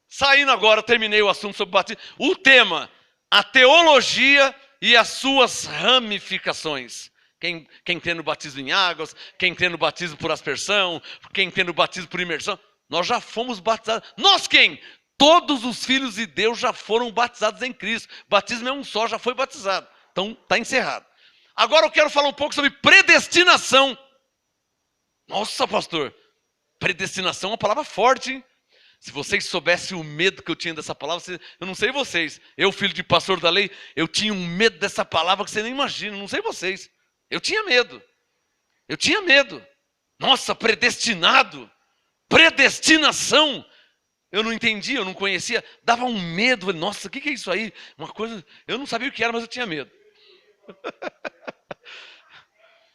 Saindo agora, terminei o assunto sobre batismo. O tema, a teologia e as suas ramificações. Quem crê no batismo em águas, quem crê no batismo por aspersão, quem crê no batismo por imersão. Nós já fomos batizados. Nós quem? Todos os filhos de Deus já foram batizados em Cristo. Batismo é um só, já foi batizado. Então, está encerrado. Agora eu quero falar um pouco sobre predestinação. Nossa, pastor, predestinação é uma palavra forte, hein? Se vocês soubessem o medo que eu tinha dessa palavra, eu não sei vocês. Eu, filho de pastor da lei, eu tinha um medo dessa palavra que você nem imagina. Não sei vocês. Eu tinha medo. Eu tinha medo. Nossa, predestinado. Predestinação. Eu não entendia, eu não conhecia. Dava um medo. Nossa, o que é isso aí? Uma coisa... Eu não sabia o que era, mas eu tinha medo.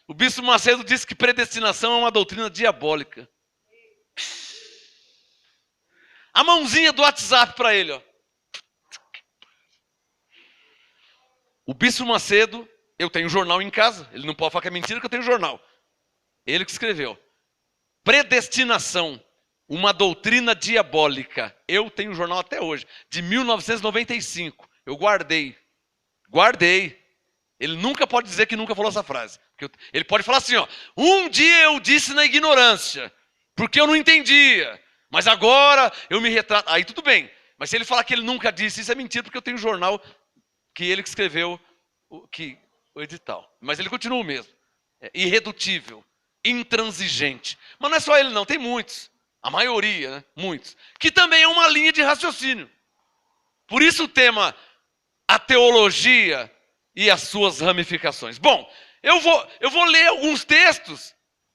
O Bispo Macedo disse que predestinação é uma doutrina diabólica. A mãozinha do WhatsApp para ele, ó. O Bispo Macedo, eu tenho jornal em casa, ele não pode falar que é mentira que eu tenho jornal. Ele que escreveu. Predestinação, uma doutrina diabólica. Eu tenho jornal até hoje, de 1995. Eu guardei. Ele nunca pode dizer que nunca falou essa frase. Ele pode falar assim, ó. Um dia eu disse na ignorância, porque eu não entendia. Mas agora eu me retrato. Aí tudo bem. Mas se ele falar que ele nunca disse, isso é mentira, porque eu tenho um jornal que ele que escreveu o edital. Mas ele continua o mesmo. É irredutível, intransigente. Mas não é só ele não, tem muitos. A maioria, né? Muitos. Que também é uma linha de raciocínio. Por isso o tema, a teologia e as suas ramificações. Bom, eu vou ler alguns textos.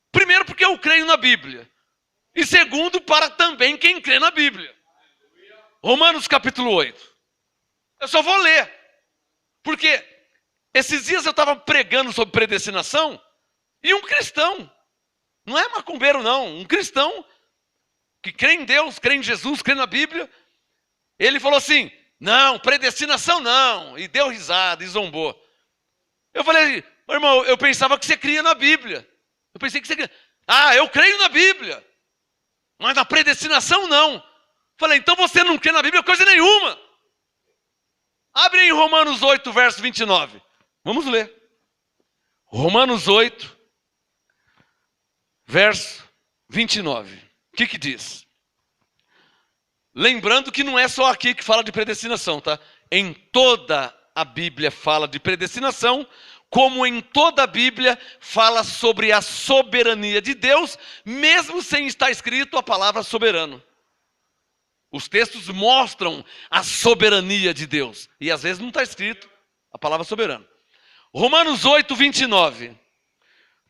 Primeiro porque eu creio na Bíblia. E segundo, para também quem crê na Bíblia. Romanos capítulo 8. Eu só vou ler. Porque esses dias eu estava pregando sobre predestinação e um cristão, não é macumbeiro não, um cristão que crê em Deus, crê em Jesus, crê na Bíblia, ele falou assim, não, predestinação não, e deu risada e zombou. Eu falei, irmão, eu pensava que você cria na Bíblia. Eu pensei que você cria. Ah, eu creio na Bíblia. Mas na predestinação não. Falei, então você não crê na Bíblia coisa nenhuma. Abre em Romanos 8, verso 29. Vamos ler. Romanos 8, verso 29. O que diz? Lembrando que não é só aqui que fala de predestinação, tá? Em toda a Bíblia fala de predestinação, como em toda a Bíblia fala sobre a soberania de Deus, mesmo sem estar escrito a palavra soberano. Os textos mostram a soberania de Deus, e às vezes não está escrito a palavra soberano. Romanos 8, 29.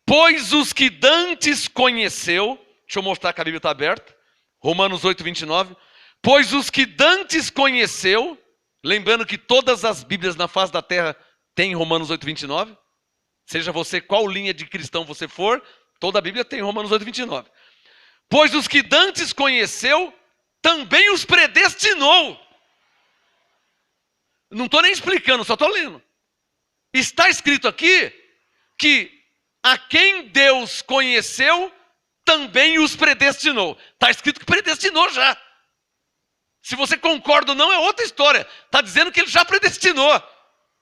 Pois os que dantes conheceu, deixa eu mostrar que a Bíblia está aberta, Romanos 8, 29. Pois os que dantes conheceu, lembrando que todas as Bíblias na face da terra tem Romanos 8, 29. Seja você qual linha de cristão você for, toda a Bíblia tem Romanos 8, 29. Pois os que dantes conheceu, também os predestinou. Não estou nem explicando, só estou lendo. Está escrito aqui que a quem Deus conheceu, também os predestinou. Está escrito que predestinou já. Se você concorda ou não, é outra história. Está dizendo que ele já predestinou.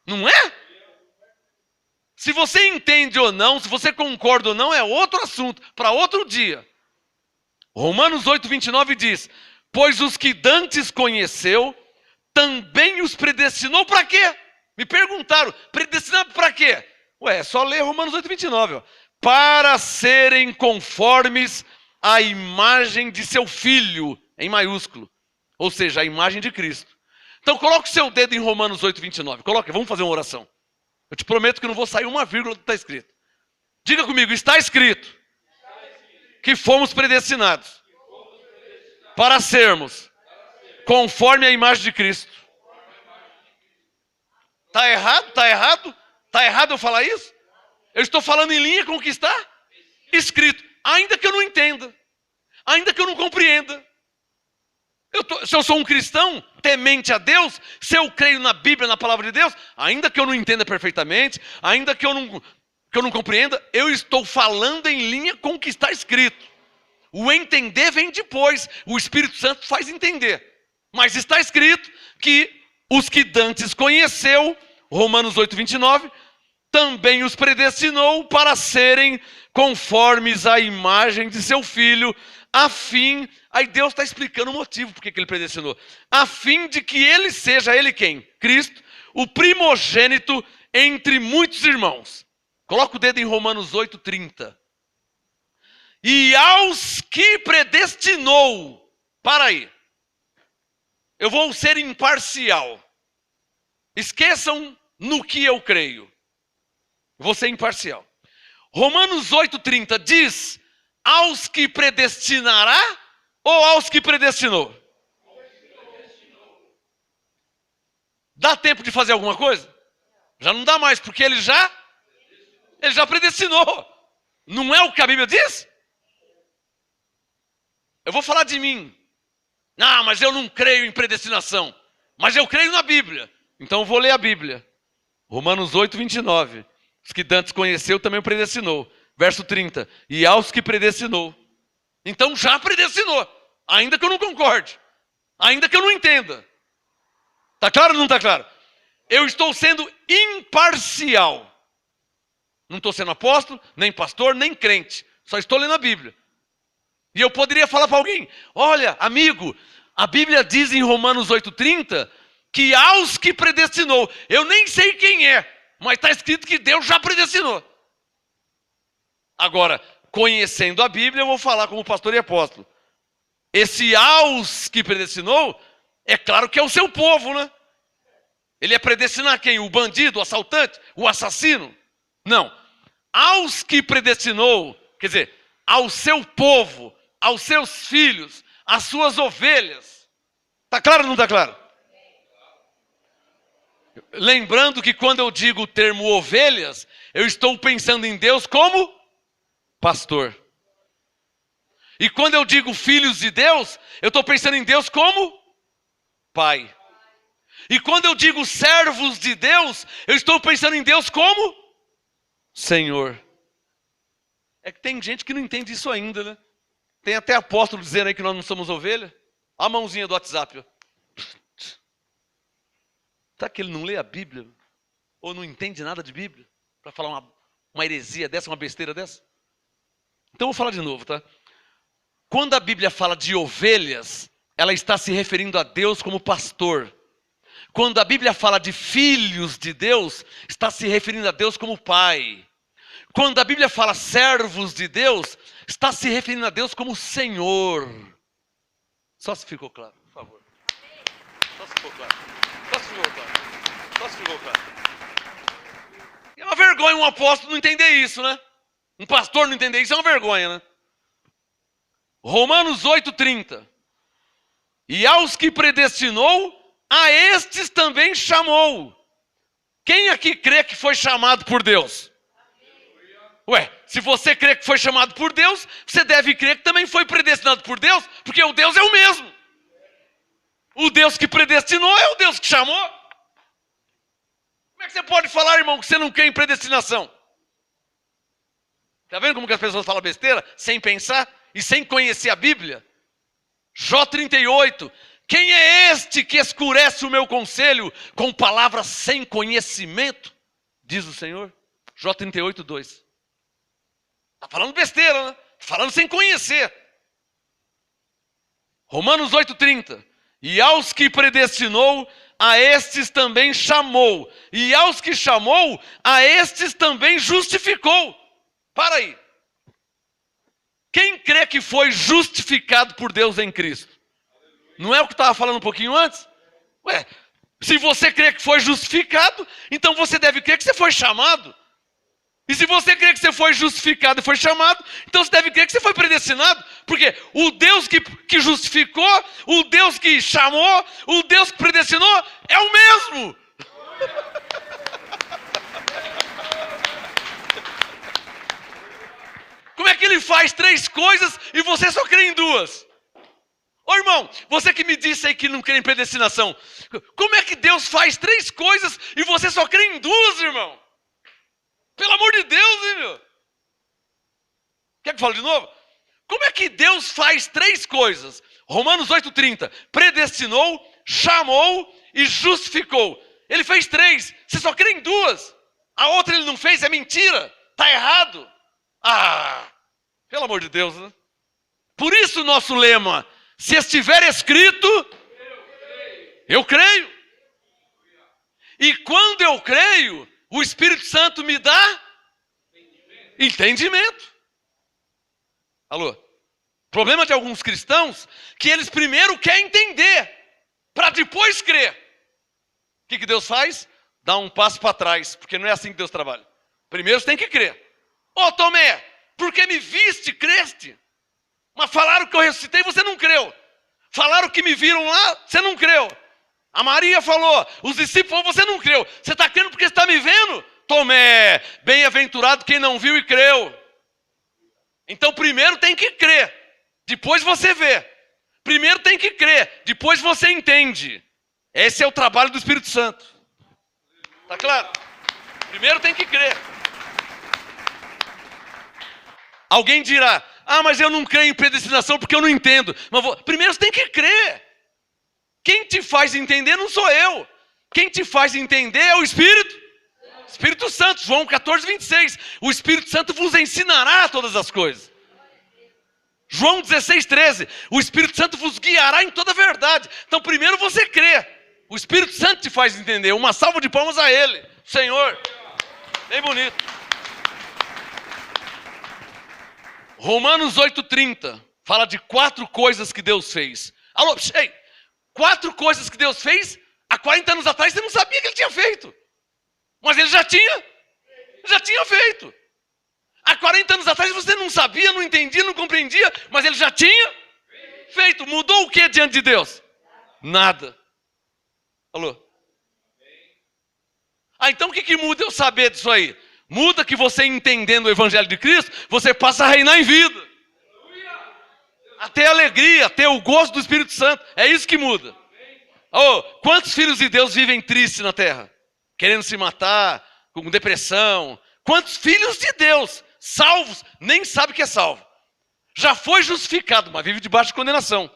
Não é? Se você entende ou não, se você concorda ou não, é outro assunto, para outro dia. Romanos 8, 29 diz, pois os que dantes conheceu, também os predestinou para quê? Me perguntaram, predestinado para quê? Ué, é só ler Romanos 8, 29. Ó. Para serem conformes à imagem de seu Filho, em maiúsculo. Ou seja, a imagem de Cristo. Então coloque o seu dedo em Romanos 8, 29. Coloque, vamos fazer uma oração. Eu te prometo que não vou sair uma vírgula do que está escrito. Diga comigo, está escrito que fomos predestinados para sermos conforme a imagem de Cristo. Está errado? Está errado? Está errado eu falar isso? Eu estou falando em linha com o que está escrito. Ainda que eu não entenda. Ainda que eu não compreenda. Se eu sou um cristão temente a Deus, se eu creio na Bíblia, na palavra de Deus, ainda que eu não entenda perfeitamente, ainda que eu não compreenda, eu estou falando em linha com o que está escrito. O entender vem depois, o Espírito Santo faz entender. Mas está escrito que os que dantes conheceu, Romanos 8, 29, também os predestinou para serem conformes à imagem de seu Filho, a fim... Aí Deus está explicando o motivo por que ele predestinou. A fim de que ele seja, ele quem? Cristo, o primogênito entre muitos irmãos. Coloca o dedo em Romanos 8, 30. E aos que predestinou, para aí, eu vou ser imparcial. Esqueçam no que eu creio. Vou ser imparcial. Romanos 8,30 diz, aos que predestinará ou aos que predestinou? Dá tempo de fazer alguma coisa? Já não dá mais, porque ele já predestinou. Não é o que a Bíblia diz? Eu vou falar de mim. Ah, mas eu não creio em predestinação. Mas eu creio na Bíblia. Então eu vou ler a Bíblia. Romanos 8, 29. Os que dantes conheceu também o predestinou. Verso 30. E aos que predestinou. Então já predestinou. Ainda que eu não concorde. Ainda que eu não entenda. Está claro ou não está claro? Eu estou sendo imparcial. Não estou sendo apóstolo, nem pastor, nem crente. Só estou lendo a Bíblia. E eu poderia falar para alguém, olha, amigo, a Bíblia diz em Romanos 8,30 que aos que predestinou, eu nem sei quem é, mas está escrito que Deus já predestinou. Agora, conhecendo a Bíblia, eu vou falar como pastor e apóstolo. Esse aos que predestinou, é claro que é o seu povo, né? Ele é predestinar quem? O bandido, o assaltante, o assassino? Não. Aos que predestinou, quer dizer, ao seu povo, aos seus filhos, às suas ovelhas. Está claro ou não está claro? Lembrando que quando eu digo o termo ovelhas, eu estou pensando em Deus como pastor. E quando eu digo filhos de Deus, eu estou pensando em Deus como pai. E quando eu digo servos de Deus, eu estou pensando em Deus como Senhor. É que tem gente que não entende isso ainda, né? Tem até apóstolo dizendo aí que nós não somos ovelha. A mãozinha do WhatsApp, ó. Será que ele não lê a Bíblia? Ou não entende nada de Bíblia? Para falar uma heresia dessa, uma besteira dessa? Então eu vou falar de novo, tá? Quando a Bíblia fala de ovelhas, ela está se referindo a Deus como pastor. Quando a Bíblia fala de filhos de Deus, está se referindo a Deus como pai. Quando a Bíblia fala servos de Deus, está se referindo a Deus como Senhor. Só se ficou claro, por favor. Só se ficou claro. Só se ficou claro. Só se ficou claro. É uma vergonha um apóstolo não entender isso, né? Um pastor não entender isso é uma vergonha, né? Romanos 8,30. E aos que predestinou, a estes também chamou. Quem aqui crê que foi chamado por Deus? Ué, se você crê que foi chamado por Deus, você deve crer que também foi predestinado por Deus, porque o Deus é o mesmo. O Deus que predestinou é o Deus que chamou. Como é que você pode falar, irmão, que você não crê em predestinação? Está vendo como que as pessoas falam besteira? Sem pensar e sem conhecer a Bíblia? Jó 38. Quem é este que escurece o meu conselho com palavras sem conhecimento? Diz o Senhor. Jó 38, 2. Está falando besteira, né? Falando sem conhecer. Romanos 8,30. E aos que predestinou, a estes também chamou. E aos que chamou, a estes também justificou. Para aí. Quem crê que foi justificado por Deus em Cristo? Não é o que estava falando um pouquinho antes? Ué, se você crê que foi justificado, então você deve crer que você foi chamado. E se você crê que você foi justificado e foi chamado, então você deve crer que você foi predestinado. Porque o Deus que justificou, o Deus que chamou, o Deus que predestinou, é o mesmo. Como é que ele faz 3 coisas e você só crê em 2? Ô irmão, você que me disse aí que não crê em predestinação, como é que Deus faz 3 coisas e você só crê em 2, irmão? Pelo amor de Deus, hein, meu? Quer que eu fale de novo? Como é que Deus faz 3 coisas? Romanos 8,30. Predestinou, chamou e justificou. Ele fez 3. Você só crê em 2. A outra ele não fez, é mentira. Está errado. Pelo amor de Deus, né? Por isso o nosso lema, se estiver escrito, eu creio. E quando eu creio, o Espírito Santo me dá entendimento. Alô? Problema de alguns cristãos, que eles primeiro querem entender, para depois crer. O que Deus faz? Dá um passo para trás, porque não é assim que Deus trabalha. Primeiro você tem que crer. Ô Tomé, porque me viste, creste? Mas falaram que eu ressuscitei, você não creu. Falaram que me viram lá, você não creu. A Maria falou, os discípulos falaram, você não creu. Você está crendo porque você está me vendo? Tomé, bem-aventurado quem não viu e creu. Então primeiro tem que crer, depois você vê. Primeiro tem que crer, depois você entende. Esse é o trabalho do Espírito Santo. Tá claro? Primeiro tem que crer. Alguém dirá, mas eu não creio em predestinação porque eu não entendo. Mas primeiro você tem que crer. Quem te faz entender não sou eu. Quem te faz entender é o Espírito. Espírito Santo, João 14:26. O Espírito Santo vos ensinará todas as coisas. João 16:13. O Espírito Santo vos guiará em toda a verdade. Então primeiro você crê. O Espírito Santo te faz entender. Uma salva de palmas a Ele. Senhor. Bem bonito. Romanos 8:30. Fala de 4 coisas que Deus fez. Alô, 4 coisas que Deus fez. Há 40 anos atrás você não sabia que Ele tinha feito. Mas Ele já tinha feito. Há 40 anos atrás você não sabia, não entendia, não compreendia, mas Ele já tinha feito. Mudou o que diante de Deus? Nada. Alô? Então o que muda eu saber disso aí? Muda que você entendendo o Evangelho de Cristo, você passa a reinar em vida. A ter alegria, a ter o gosto do Espírito Santo. É isso que muda. Quantos filhos de Deus vivem tristes na terra? Querendo se matar, com depressão. Quantos filhos de Deus, salvos, nem sabem que é salvo. Já foi justificado, mas vive debaixo de condenação.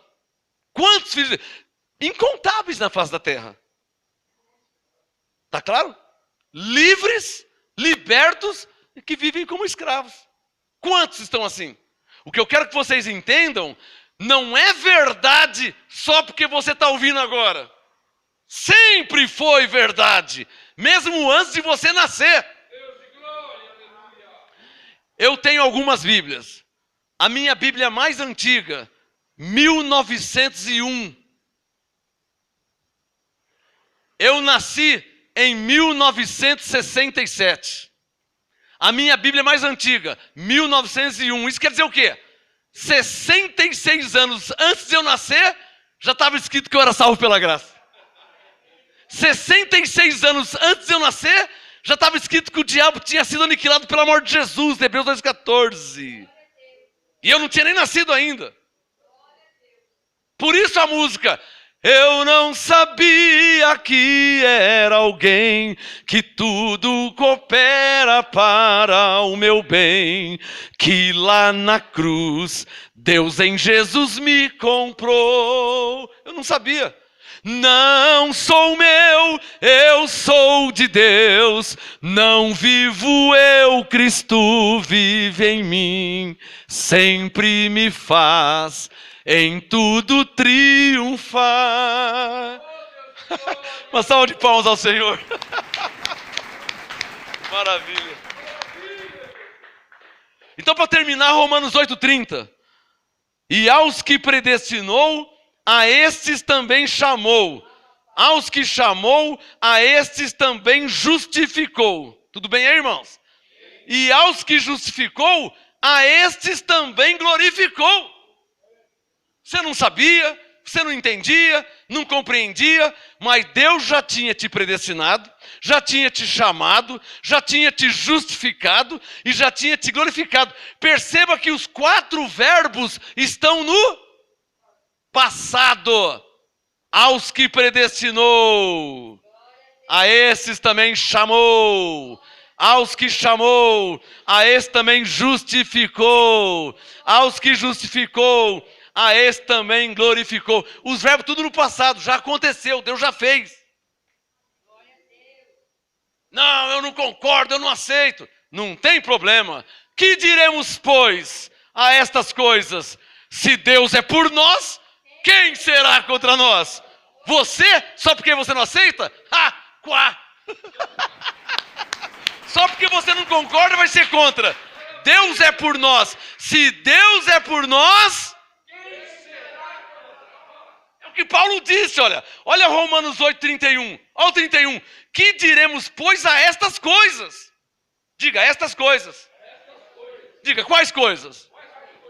Quantos filhos de Deus? Incontáveis na face da terra. Tá claro? Livres, libertos e que vivem como escravos. Quantos estão assim? O que eu quero que vocês entendam, não é verdade só porque você está ouvindo agora. Sempre foi verdade. Mesmo antes de você nascer. Eu tenho algumas Bíblias. A minha Bíblia mais antiga, 1901. Eu nasci em 1967. A minha Bíblia mais antiga, 1901. Isso quer dizer o quê? 66 anos antes de eu nascer, já estava escrito que eu era salvo pela graça. 66 anos antes de eu nascer, já estava escrito que o diabo tinha sido aniquilado pelo amor de Jesus, Hebreus 2,14. E eu não tinha nem nascido ainda. Por isso a música, eu não sabia que era alguém, que tudo coopera para o meu bem, que lá na cruz, Deus em Jesus me comprou. Eu não sabia. Não sou meu, eu sou de Deus. Não vivo eu, Cristo vive em mim. Sempre me faz em tudo triunfar. Uma salva de palmas ao Senhor. Maravilha. Então, para terminar, Romanos 8:30. E aos que predestinou, a estes também chamou. Aos que chamou, a estes também justificou. Tudo bem aí, irmãos? E aos que justificou, a estes também glorificou. Você não sabia, você não entendia, não compreendia, mas Deus já tinha te predestinado, já tinha te chamado, já tinha te justificado e já tinha te glorificado. Perceba que os 4 verbos estão no passado, aos que predestinou, a esses também chamou. Aos que chamou, a esse também justificou. Aos que justificou, a esse também glorificou. Os verbos tudo no passado, já aconteceu, Deus já fez. Não, eu não concordo, eu não aceito. Não tem problema. Que diremos, pois, a estas coisas? Se Deus é por nós, quem será contra nós? Você? Só porque você não aceita? Quá! Só porque você não concorda vai ser contra. Deus é por nós. Se Deus é por nós, quem será contra nós? É o que Paulo disse, olha. Olha Romanos 8:31. Olha o 31. Que diremos, pois, a estas coisas? Diga, estas coisas. Diga, quais coisas?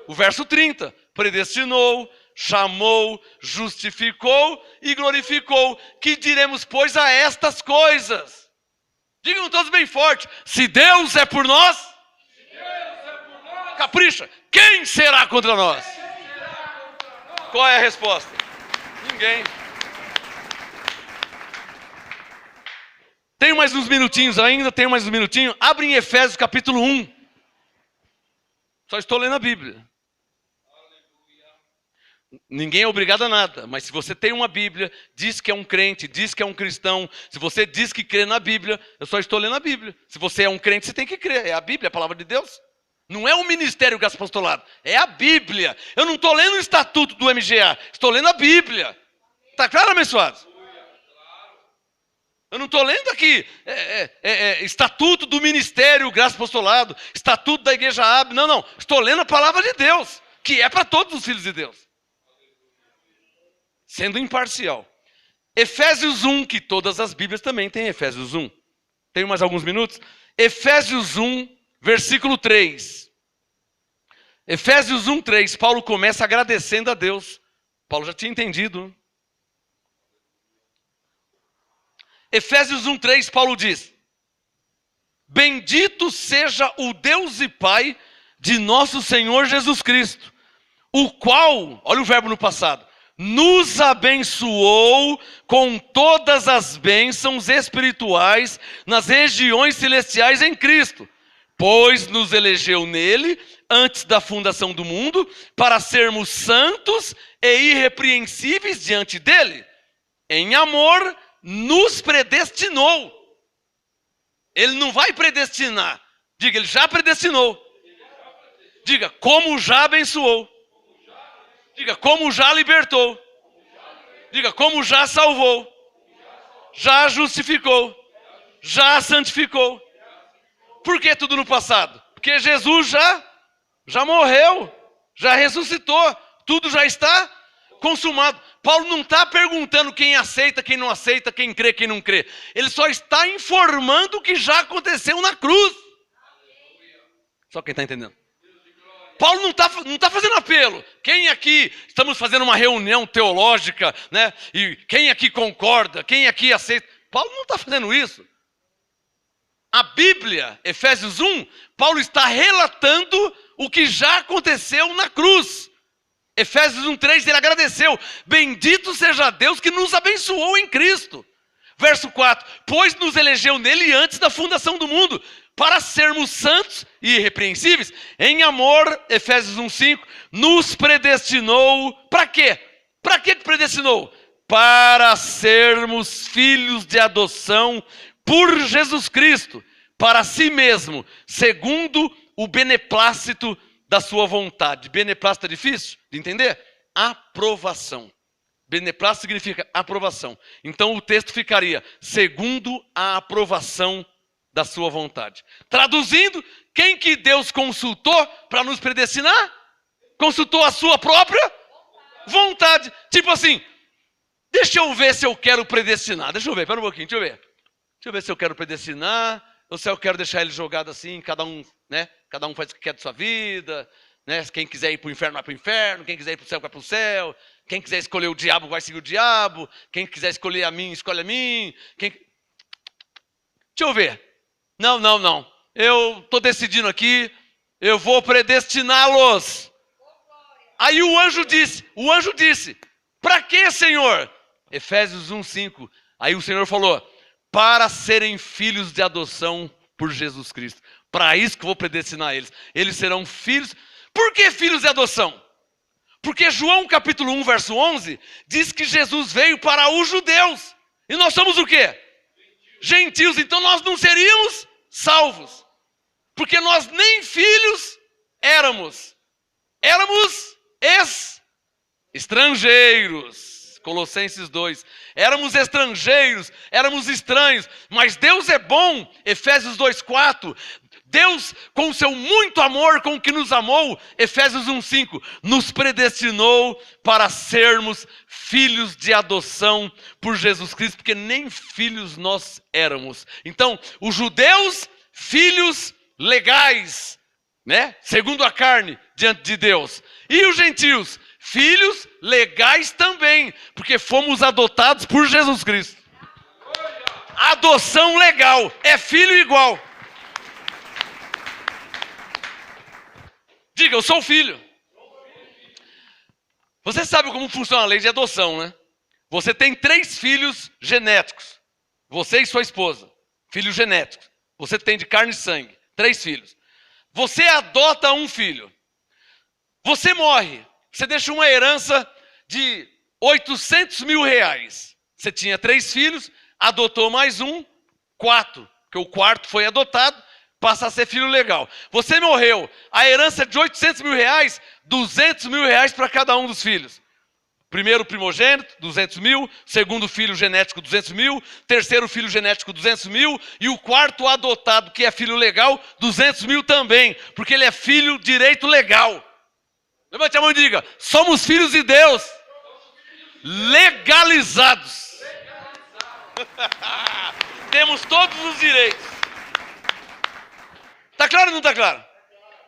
O verso 30. Predestinou, chamou, justificou e glorificou. Que diremos, pois, a estas coisas? Digam todos bem forte. Se Deus é por nós, capricha, quem será contra nós? Qual é a resposta? Ninguém. Tenho mais uns minutinhos ainda, Abre em Efésios capítulo 1. Só estou lendo a Bíblia. Ninguém é obrigado a nada, mas se você tem uma Bíblia, diz que é um crente, diz que é um cristão, se você diz que crê na Bíblia, eu só estou lendo a Bíblia. Se você é um crente, você tem que crer, é a Bíblia, é a palavra de Deus. Não é o ministério apostolado, é a Bíblia. Eu não estou lendo o estatuto do MGA, estou lendo a Bíblia. Está claro, abençoados? Eu não estou lendo aqui estatuto do ministério Graça Apostolado, estatuto da igreja AB, não. Estou lendo a palavra de Deus, que é para todos os filhos de Deus. Sendo imparcial. Efésios 1, que todas as Bíblias também têm Efésios 1. Tenho mais alguns minutos? Efésios 1, versículo 3. Efésios 1, 3. Paulo começa agradecendo a Deus. Paulo já tinha entendido. Efésios 1, 3, Paulo diz: Bendito seja o Deus e Pai de nosso Senhor Jesus Cristo, o qual, olha o verbo no passado, nos abençoou com todas as bênçãos espirituais nas regiões celestiais em Cristo, pois nos elegeu nele antes da fundação do mundo para sermos santos e irrepreensíveis diante dele. Em amor nos predestinou. Ele não vai predestinar. Diga, ele já predestinou. Diga, como já abençoou. Diga, como já libertou. Diga, como já salvou. Já justificou. Já santificou. Por que tudo no passado? Porque Jesus já morreu. Já ressuscitou. Tudo já está consumado. Paulo não está perguntando quem aceita, quem não aceita, quem crê, quem não crê. Ele só está informando o que já aconteceu na cruz. Só quem está entendendo. Paulo não está fazendo apelo. Quem aqui, estamos fazendo uma reunião teológica, né? E quem aqui concorda, quem aqui aceita. Paulo não está fazendo isso. A Bíblia, Efésios 1, Paulo está relatando o que já aconteceu na cruz. Efésios 1:3, ele agradeceu. Bendito seja Deus que nos abençoou em Cristo. Verso 4, pois nos elegeu nele antes da fundação do mundo, para sermos santos e irrepreensíveis. Em amor, Efésios 1:5, nos predestinou. Para quê? Para que predestinou? Para sermos filhos de adoção por Jesus Cristo, para si mesmo, segundo o beneplácito da sua vontade. Beneplácito é difícil de entender? Aprovação. Beneplácito significa aprovação. Então o texto ficaria, segundo a aprovação da sua vontade. Traduzindo, quem que Deus consultou para nos predestinar? Consultou a sua própria vontade. Tipo assim, deixa eu ver se eu quero predestinar. Deixa eu ver, pera um pouquinho, deixa eu ver se eu quero predestinar, ou se eu quero deixar ele jogado assim, cada um, né? Cada um faz o que quer de sua vida, né? Quem quiser ir para o inferno vai para o inferno, quem quiser ir para o céu vai para o céu, quem quiser escolher o diabo vai seguir o diabo, quem quiser escolher a mim, escolhe a mim. Deixa eu ver. Não. Eu estou decidindo aqui, eu vou predestiná-los. Aí o anjo disse, Para quê, Senhor? Efésios 1:5. Aí o Senhor falou: para serem filhos de adoção por Jesus Cristo. Para isso que eu vou predestinar eles. Eles serão filhos. Por que filhos de adoção? Porque João capítulo 1, verso 11, diz que Jesus veio para os judeus. E nós somos o quê? Gentios. Então nós não seríamos salvos. Porque nós nem filhos éramos. Éramos estrangeiros. Colossenses 2. Éramos estrangeiros, éramos estranhos. Mas Deus é bom. Efésios 2:4. Deus, com o seu muito amor com que nos amou, Efésios 1:5, nos predestinou para sermos filhos de adoção por Jesus Cristo, porque nem filhos nós éramos. Então, os judeus, filhos legais, né? Segundo a carne, diante de Deus. E os gentios, filhos legais também, porque fomos adotados por Jesus Cristo. Adoção legal, é filho igual. Diga, eu sou filho. Você sabe como funciona a lei de adoção, né? Você tem 3 filhos genéticos. Você e sua esposa. Filhos genéticos. Você tem de carne e sangue. 3 filhos. Você adota um filho. Você morre. Você deixa uma herança de 800 mil reais. Você tinha 3 filhos, adotou mais um, 4. Porque o quarto foi adotado. Passa a ser filho legal. Você morreu, a herança é de 800 mil reais, 200 mil reais para cada um dos filhos. Primeiro primogênito, 200 mil. Segundo filho genético, 200 mil. Terceiro filho genético, 200 mil. E o quarto adotado, que é filho legal, 200 mil também. Porque ele é filho direito legal. Levante a mão e diga, somos filhos de Deus. Legalizados. Temos todos os direitos. Está claro ou não está claro?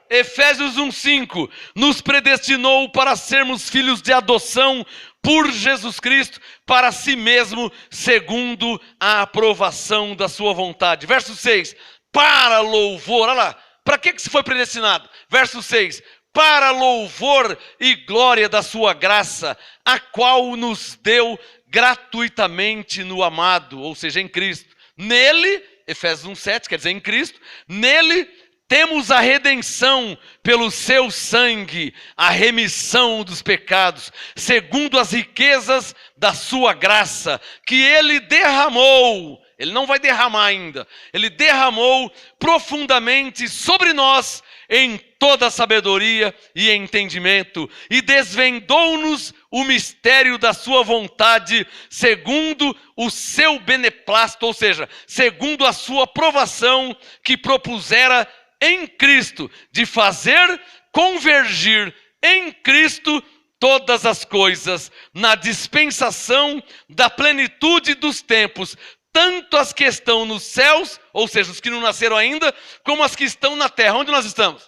Efésios 1:5 nos predestinou para sermos filhos de adoção por Jesus Cristo para si mesmo, segundo a aprovação da sua vontade. Verso 6, para louvor, olha lá, para que se foi predestinado? Verso 6, para louvor e glória da sua graça, a qual nos deu gratuitamente no amado, ou seja, em Cristo. Nele, Efésios 1:7, quer dizer, em Cristo, nele temos a redenção pelo seu sangue, a remissão dos pecados, segundo as riquezas da sua graça, que ele derramou, ele não vai derramar ainda, ele derramou profundamente sobre nós, em toda sabedoria e entendimento, e desvendou-nos o mistério da sua vontade, segundo o seu beneplácito, ou seja, segundo a sua aprovação que propusera em Cristo, de fazer convergir em Cristo todas as coisas, na dispensação da plenitude dos tempos, tanto as que estão nos céus, ou seja, os que não nasceram ainda, como as que estão na terra. Onde nós estamos?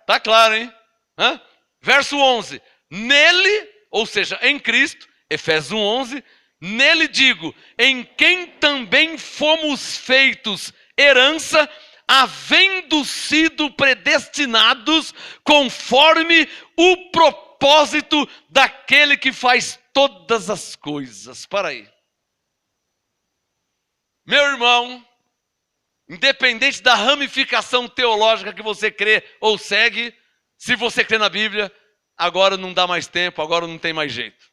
Tá claro, hein? Verso 11. Nele, ou seja, em Cristo, Efésios 1:11, nele digo, em quem também fomos feitos herança, havendo sido predestinados conforme o propósito daquele que faz todas as coisas. Para aí. Meu irmão, independente da ramificação teológica que você crê ou segue, se você crê na Bíblia, agora não dá mais tempo, agora não tem mais jeito.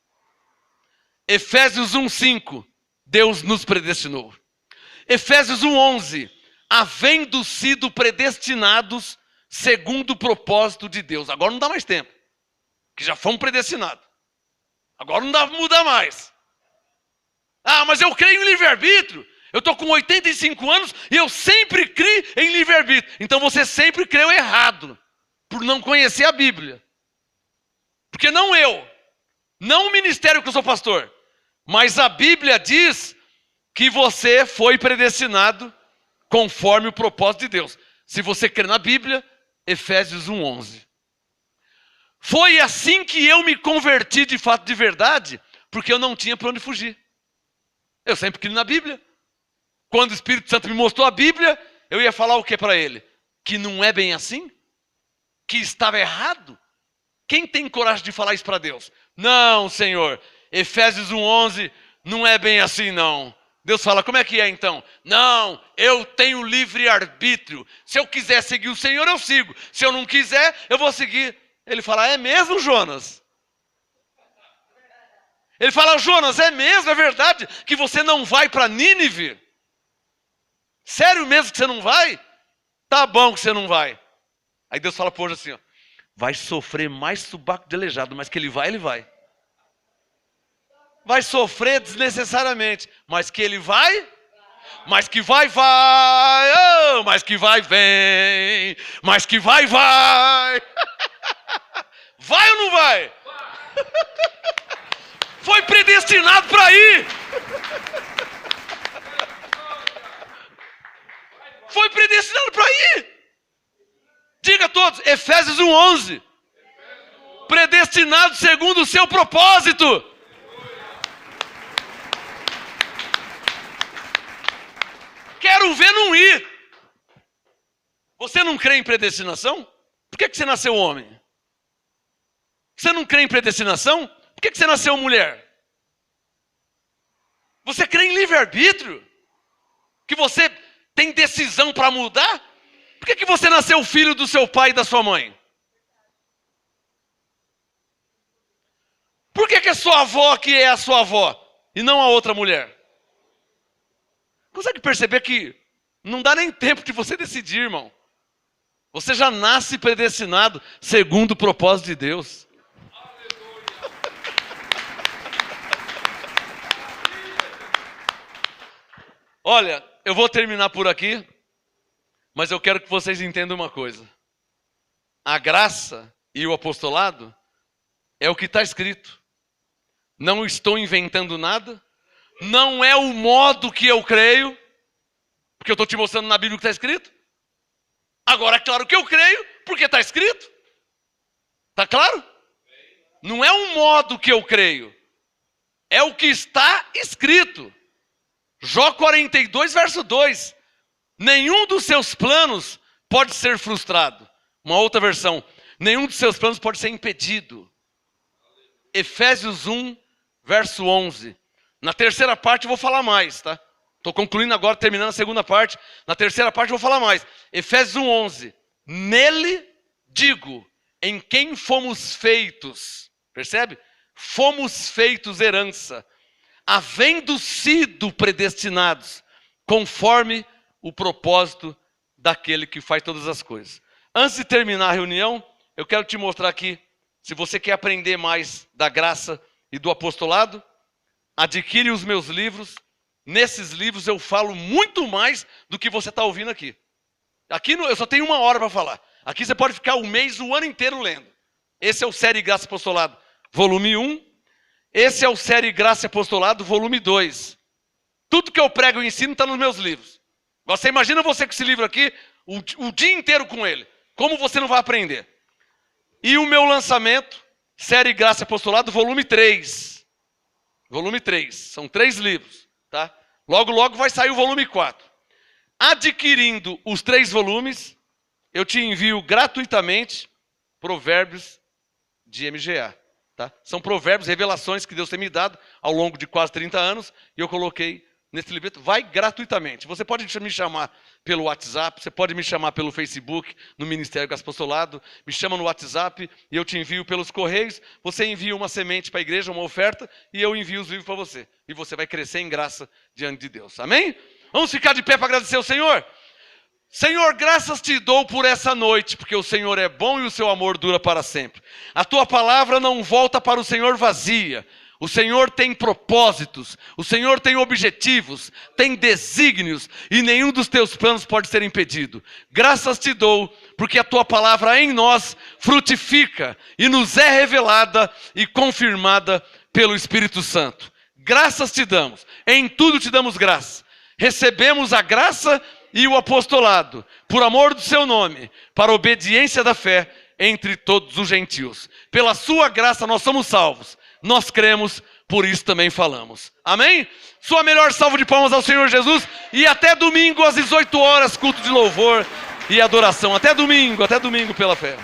Efésios 1:5, Deus nos predestinou. Efésios 1:11, havendo sido predestinados segundo o propósito de Deus. Agora não dá mais tempo, que já fomos predestinados. Agora não dá para mudar mais. Ah, mas eu creio em livre-arbítrio. Eu estou com 85 anos e eu sempre criei em livre-arbítrio. Então você sempre creu errado, por não conhecer a Bíblia. Porque não eu, não o ministério que eu sou pastor, mas a Bíblia diz que você foi predestinado conforme o propósito de Deus. Se você crê na Bíblia, Efésios 1:11. Foi assim que eu me converti de fato de verdade, porque eu não tinha para onde fugir. Eu sempre criei na Bíblia. Quando o Espírito Santo me mostrou a Bíblia, eu ia falar o que para ele? Que não é bem assim? Que estava errado? Quem tem coragem de falar isso para Deus? Não, Senhor, Efésios 1:11 não é bem assim não. Deus fala, como é que é então? Não, eu tenho livre-arbítrio. Se eu quiser seguir o Senhor, eu sigo. Se eu não quiser, eu vou seguir. Ele fala, é mesmo, Jonas? Ele fala, Jonas, é mesmo, é verdade que você não vai para Nínive? Sério mesmo que você não vai? Tá bom que você não vai. Aí Deus fala para hoje assim, ó, vai sofrer mais subaco de aleijado, mas que ele vai, ele vai. Vai sofrer desnecessariamente, mas que ele vai, mas que vai, oh, mas que vai, vem, mas que vai. Vai ou não vai? Foi predestinado para ir. Foi predestinado para ir. Diga a todos, Efésios 1:11. Predestinado segundo o seu propósito. Quero ver não ir. Você não crê em predestinação? Por que você nasceu homem? Você não crê em predestinação? Por que você nasceu mulher? Você crê em livre-arbítrio? Que você tem decisão para mudar? Por que você nasceu filho do seu pai e da sua mãe? Por que a sua avó que é a sua avó e não a outra mulher? Consegue perceber que não dá nem tempo de você decidir, irmão? Você já nasce predestinado segundo o propósito de Deus. Olha, eu vou terminar por aqui, mas eu quero que vocês entendam uma coisa. A graça e o apostolado é o que está escrito. Não estou inventando nada. Não é o modo que eu creio, porque eu estou te mostrando na Bíblia o que está escrito. Agora, é claro que eu creio, porque está escrito. Está claro? Não é um modo que eu creio, é o que está escrito. Jó 42, verso 2. Nenhum dos seus planos pode ser frustrado. Uma outra versão, nenhum dos seus planos pode ser impedido. Efésios 1, verso 11. Na terceira parte eu vou falar mais, tá? Estou concluindo agora, terminando a segunda parte. Na terceira parte eu vou falar mais. Efésios 1:11. Nele digo, em quem fomos feitos. Percebe? Fomos feitos herança, havendo sido predestinados, conforme o propósito daquele que faz todas as coisas. Antes de terminar a reunião, eu quero te mostrar aqui, se você quer aprender mais da graça e do apostolado, adquire os meus livros. Nesses livros eu falo muito mais do que você está ouvindo aqui. Aqui eu só tenho 1 hora para falar. Aqui você pode ficar o mês, o ano inteiro lendo. Esse é o Série Graça e Apostolado, volume 1. Esse é o Série Graça e Apostolado, volume 2. Tudo que eu prego e ensino está nos meus livros. Você imagina você com esse livro aqui, o dia inteiro com ele. Como você não vai aprender? E o meu lançamento, Série Graça e Apostolado, volume 3. Volume 3, são 3 livros, tá? Logo, logo vai sair o volume 4. Adquirindo os 3 volumes, eu te envio gratuitamente Provérbios de MGA, tá? São provérbios, revelações que Deus tem me dado ao longo de quase 30 anos, e eu coloquei nesse livreto, vai gratuitamente. Você pode me chamar pelo WhatsApp, você pode me chamar pelo Facebook, no Ministério Graça e Apostolado, me chama no WhatsApp e eu te envio pelos correios, você envia uma semente para a igreja, uma oferta, e eu envio os livros para você. E você vai crescer em graça diante de Deus. Amém? Vamos ficar de pé para agradecer ao Senhor? Senhor, graças te dou por essa noite, porque o Senhor é bom e o seu amor dura para sempre. A tua palavra não volta para o Senhor vazia. O Senhor tem propósitos, o Senhor tem objetivos, tem desígnios, e nenhum dos teus planos pode ser impedido. Graças te dou, porque a tua palavra em nós frutifica e nos é revelada e confirmada pelo Espírito Santo. Graças te damos, em tudo te damos graça. Recebemos a graça e o apostolado, por amor do seu nome, para a obediência da fé entre todos os gentios. Pela sua graça nós somos salvos. Nós cremos, por isso também falamos. Amém? Sua melhor salva de palmas ao Senhor Jesus. E até domingo às 18 horas, culto de louvor e adoração. Até domingo pela fé.